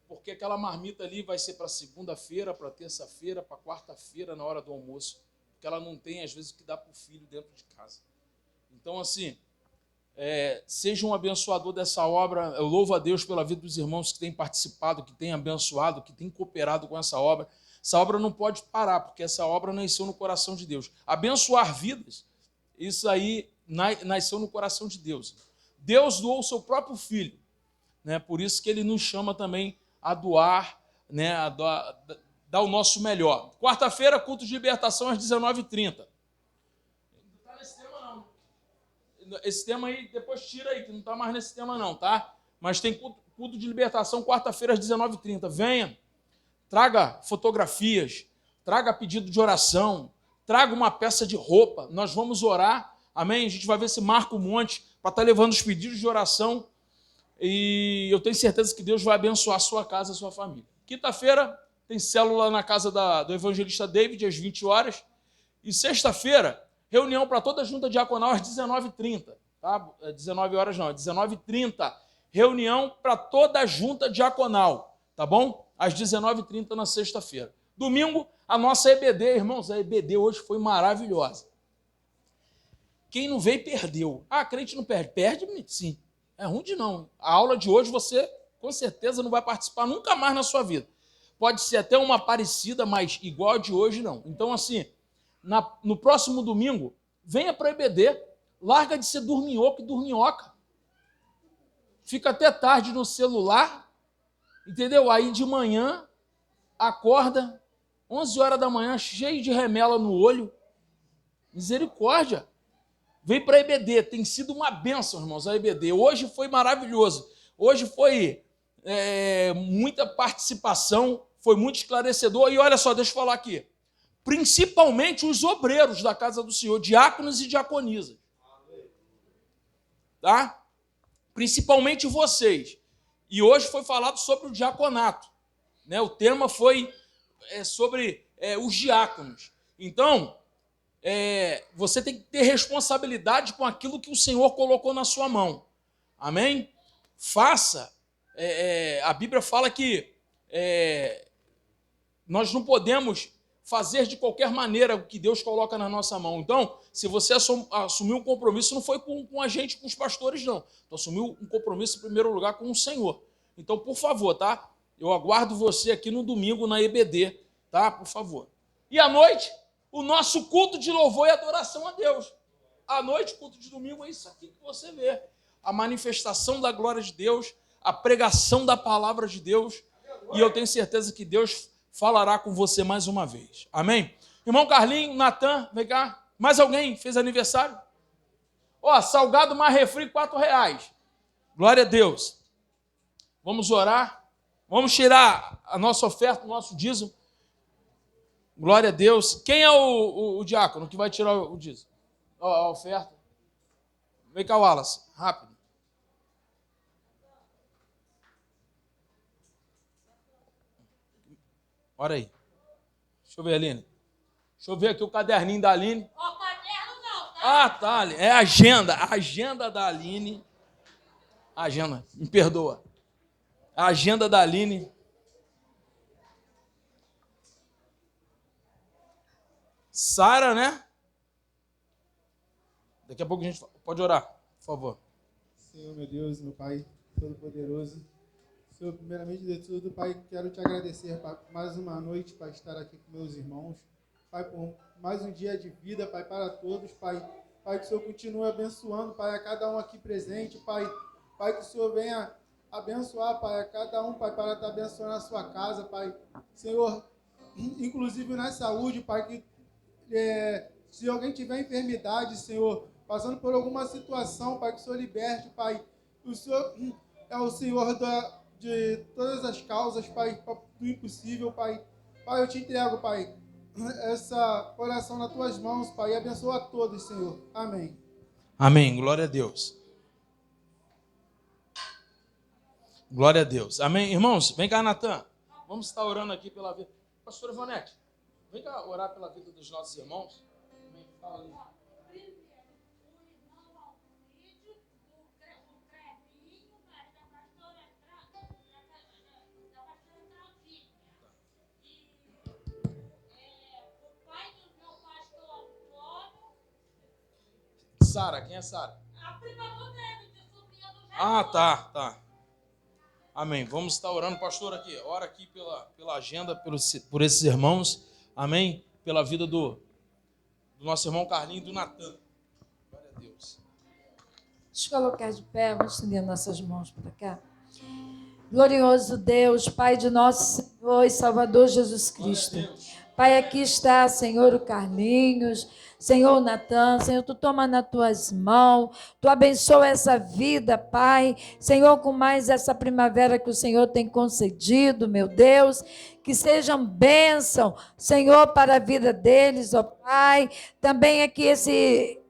Porque aquela marmita ali vai ser para segunda-feira, para terça-feira, para quarta-feira, na hora do almoço. Porque ela não tem, às vezes, o que dar para o filho dentro de casa. Então, assim, seja um abençoador dessa obra. Eu louvo a Deus pela vida dos irmãos que têm participado, que têm abençoado, que têm cooperado com essa obra. Essa obra não pode parar, porque essa obra nasceu no coração de Deus. Abençoar vidas, isso aí nasceu no coração de Deus. Deus doou o seu próprio Filho, né? Por isso que Ele nos chama também a doar, né? A dar o nosso melhor. Quarta-feira, culto de libertação às 19h30. Não está nesse tema, não. Esse tema aí, depois tira aí, que não está mais nesse tema, não, tá? Mas tem culto de libertação quarta-feira às 19h30. Venha, traga fotografias, traga pedido de oração, traga uma peça de roupa. Nós vamos orar, amém? A gente vai ver se marca um monte para estar levando os pedidos de oração. E eu tenho certeza que Deus vai abençoar a sua casa, a sua família. Quinta-feira tem célula na casa do evangelista David, às 20 horas. E sexta-feira, reunião para toda a junta diaconal às 19h30. Tá? 19 horas não, 19h30. Reunião para toda a junta diaconal, tá bom? Às 19h30 na sexta-feira. Domingo, a nossa EBD, irmãos, a EBD hoje foi maravilhosa. Quem não veio, perdeu. Crente não perde. Perde, sim. É ruim de não. A aula de hoje você, com certeza, não vai participar nunca mais na sua vida. Pode ser até uma parecida, mas igual a de hoje, não. Então, assim, no próximo domingo, venha para o EBD. Larga de ser dorminhoco e dorminhoca. Fica até tarde no celular, entendeu? Aí de manhã, acorda, 11 horas da manhã, cheio de remela no olho. Misericórdia. Vem para a EBD, tem sido uma bênção, irmãos, a EBD. Hoje foi maravilhoso. Hoje foi muita participação, foi muito esclarecedor. E olha só, deixa eu falar aqui. Principalmente os obreiros da casa do Senhor, diáconos e diaconisas. Tá? Principalmente vocês. E hoje foi falado sobre o diaconato. Né? O tema foi sobre os diáconos. Então, você tem que ter responsabilidade com aquilo que o Senhor colocou na sua mão. Amém? Faça. A Bíblia fala que Nós não podemos fazer de qualquer maneira o que Deus coloca na nossa mão. Então, se você assumiu um compromisso, não foi com a gente, com os pastores, não. Tu assumiu um compromisso, em primeiro lugar, com o Senhor. Então, por favor, tá? Eu aguardo você aqui no domingo na EBD, tá? Por favor. E à noite, o nosso culto de louvor e adoração a Deus. À noite, culto de domingo, é isso aqui que você vê. A manifestação da glória de Deus, a pregação da palavra de Deus. E eu tenho certeza que Deus falará com você mais uma vez. Amém? Irmão Carlinho, Natan, vem cá. Mais alguém fez aniversário? Ó, salgado mais refri, R$4. Glória a Deus. Vamos orar. Vamos tirar a nossa oferta, o nosso dízimo. Glória a Deus. Quem é o diácono que vai tirar o dízimo? A oferta. Vem cá, Wallace. Rápido. Olha aí. Deixa eu ver, Aline. Deixa eu ver aqui o caderninho da Aline. Ó, caderno não, tá? Ah, tá, Aline. É a agenda. A agenda da Aline. Agenda. Me perdoa. A agenda da Aline. Sara, né? Daqui a pouco a gente pode orar, por favor. Senhor, meu Deus, meu Pai Todo-Poderoso. Senhor, primeiramente de tudo, Pai, quero te agradecer por mais uma noite para estar aqui com meus irmãos. Pai, por mais um dia de vida, Pai, para todos, Pai. Pai, que o Senhor continue abençoando, Pai, a cada um aqui presente, Pai. Pai, que o Senhor venha abençoar, Pai, a cada um, Pai, para estar abençoando a sua casa, Pai. Senhor, inclusive na saúde, Pai, que se alguém tiver enfermidade, Senhor, passando por alguma situação, Pai, que o Senhor liberte, Pai. O Senhor é o Senhor de todas as causas, Pai, do impossível, Pai. Pai, eu te entrego, Pai, essa oração nas tuas mãos, Pai, e abençoa a todos, Senhor. Amém. Amém. Glória a Deus. Glória a Deus. Amém. Irmãos, vem cá, Natan. Vamos estar orando aqui pela vida. Pastor Ivonete, vem cá orar pela vida dos nossos irmãos. Amém. Fala ali. Sara, quem é Sara? A prima do David, sobrinha do Jesus. Ah, tá. Amém. Vamos estar orando, pastor, aqui. Ora aqui pela agenda, por esses irmãos. Amém. Pela vida do nosso irmão Carlinho e do Natan. Glória a Deus. Deixa eu colocar de pé, vamos estender nossas mãos para cá. Glorioso Deus, Pai de nosso Senhor e Salvador Jesus Cristo. Pai, aqui está, Senhor, o Carlinhos, Senhor, o Natan, Senhor, Tu toma nas Tuas mãos, Tu abençoa essa vida, Pai, Senhor, com mais essa primavera que o Senhor tem concedido, meu Deus, que sejam bênção, Senhor, para a vida deles, ó Pai, também aqui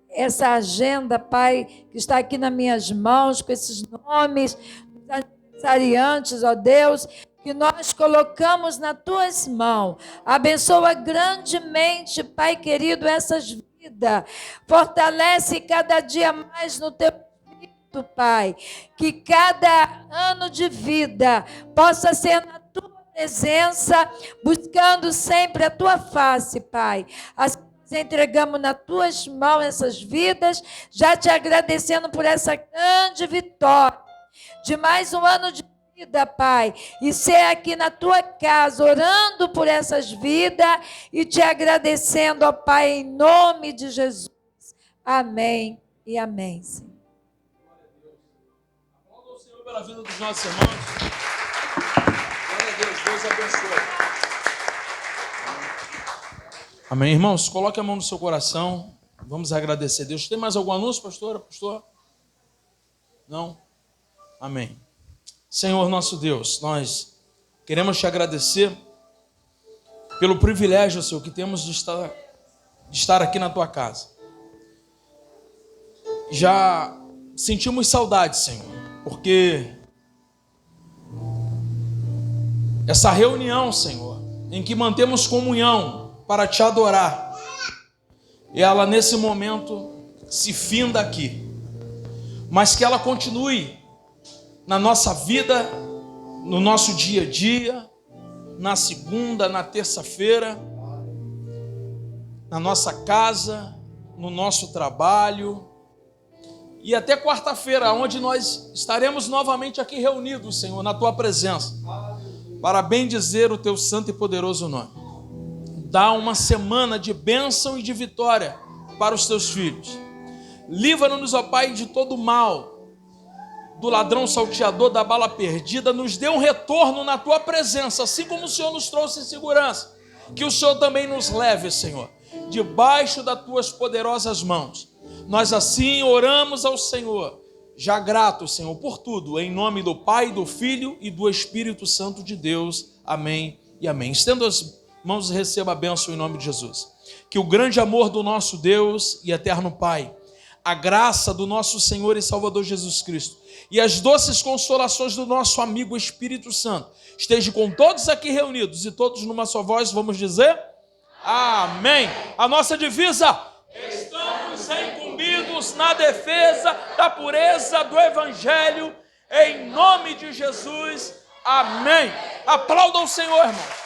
essa agenda, Pai, que está aqui nas minhas mãos, com esses nomes, dos aniversariantes, ó Deus, que nós colocamos nas tuas mãos. Abençoa grandemente, Pai querido, essas vidas. Fortalece cada dia mais no teu espírito, Pai. Que cada ano de vida possa ser na tua presença, buscando sempre a tua face, Pai. Assim nós entregamos nas tuas mãos essas vidas, já te agradecendo por essa grande vitória de mais um ano de vida, Pai, e ser aqui na tua casa, orando por essas vidas e te agradecendo, ó Pai, em nome de Jesus. Amém e amém, Senhor. Aplauda o Senhor pela vida dos nossos irmãos. Glória a Deus, Deus abençoe. Amém, irmãos, coloque a mão no seu coração. Vamos agradecer a Deus. Tem mais algum anúncio, pastora? Pastor? Não? Amém. Senhor nosso Deus, nós queremos te agradecer pelo privilégio, Senhor, que temos de estar aqui na tua casa. Já sentimos saudade, Senhor, porque essa reunião, Senhor, em que mantemos comunhão para te adorar, ela nesse momento se finda aqui, mas que ela continue na nossa vida, no nosso dia a dia, na segunda, na terça-feira, na nossa casa, no nosso trabalho, e até quarta-feira, onde nós estaremos novamente aqui reunidos, Senhor, na Tua presença, para bendizer o Teu santo e poderoso nome. Dá uma semana de bênção e de vitória para os Teus filhos. Livra-nos, ó Pai, de todo mal, do ladrão salteador, da bala perdida. Nos dê um retorno na Tua presença, assim como o Senhor nos trouxe em segurança. Que o Senhor também nos leve, Senhor, debaixo das Tuas poderosas mãos. Nós assim oramos ao Senhor, já gratos, Senhor, por tudo, em nome do Pai, do Filho e do Espírito Santo de Deus. Amém e amém. Estenda as mãos e receba a bênção em nome de Jesus. Que o grande amor do nosso Deus e eterno Pai, a graça do nosso Senhor e Salvador Jesus Cristo e as doces consolações do nosso amigo Espírito Santo esteja com todos aqui reunidos e todos numa só voz, vamos dizer? Amém. A nossa divisa: estamos incumbidos na defesa da pureza do Evangelho, em nome de Jesus. Amém. Aplaudam o Senhor, irmãos.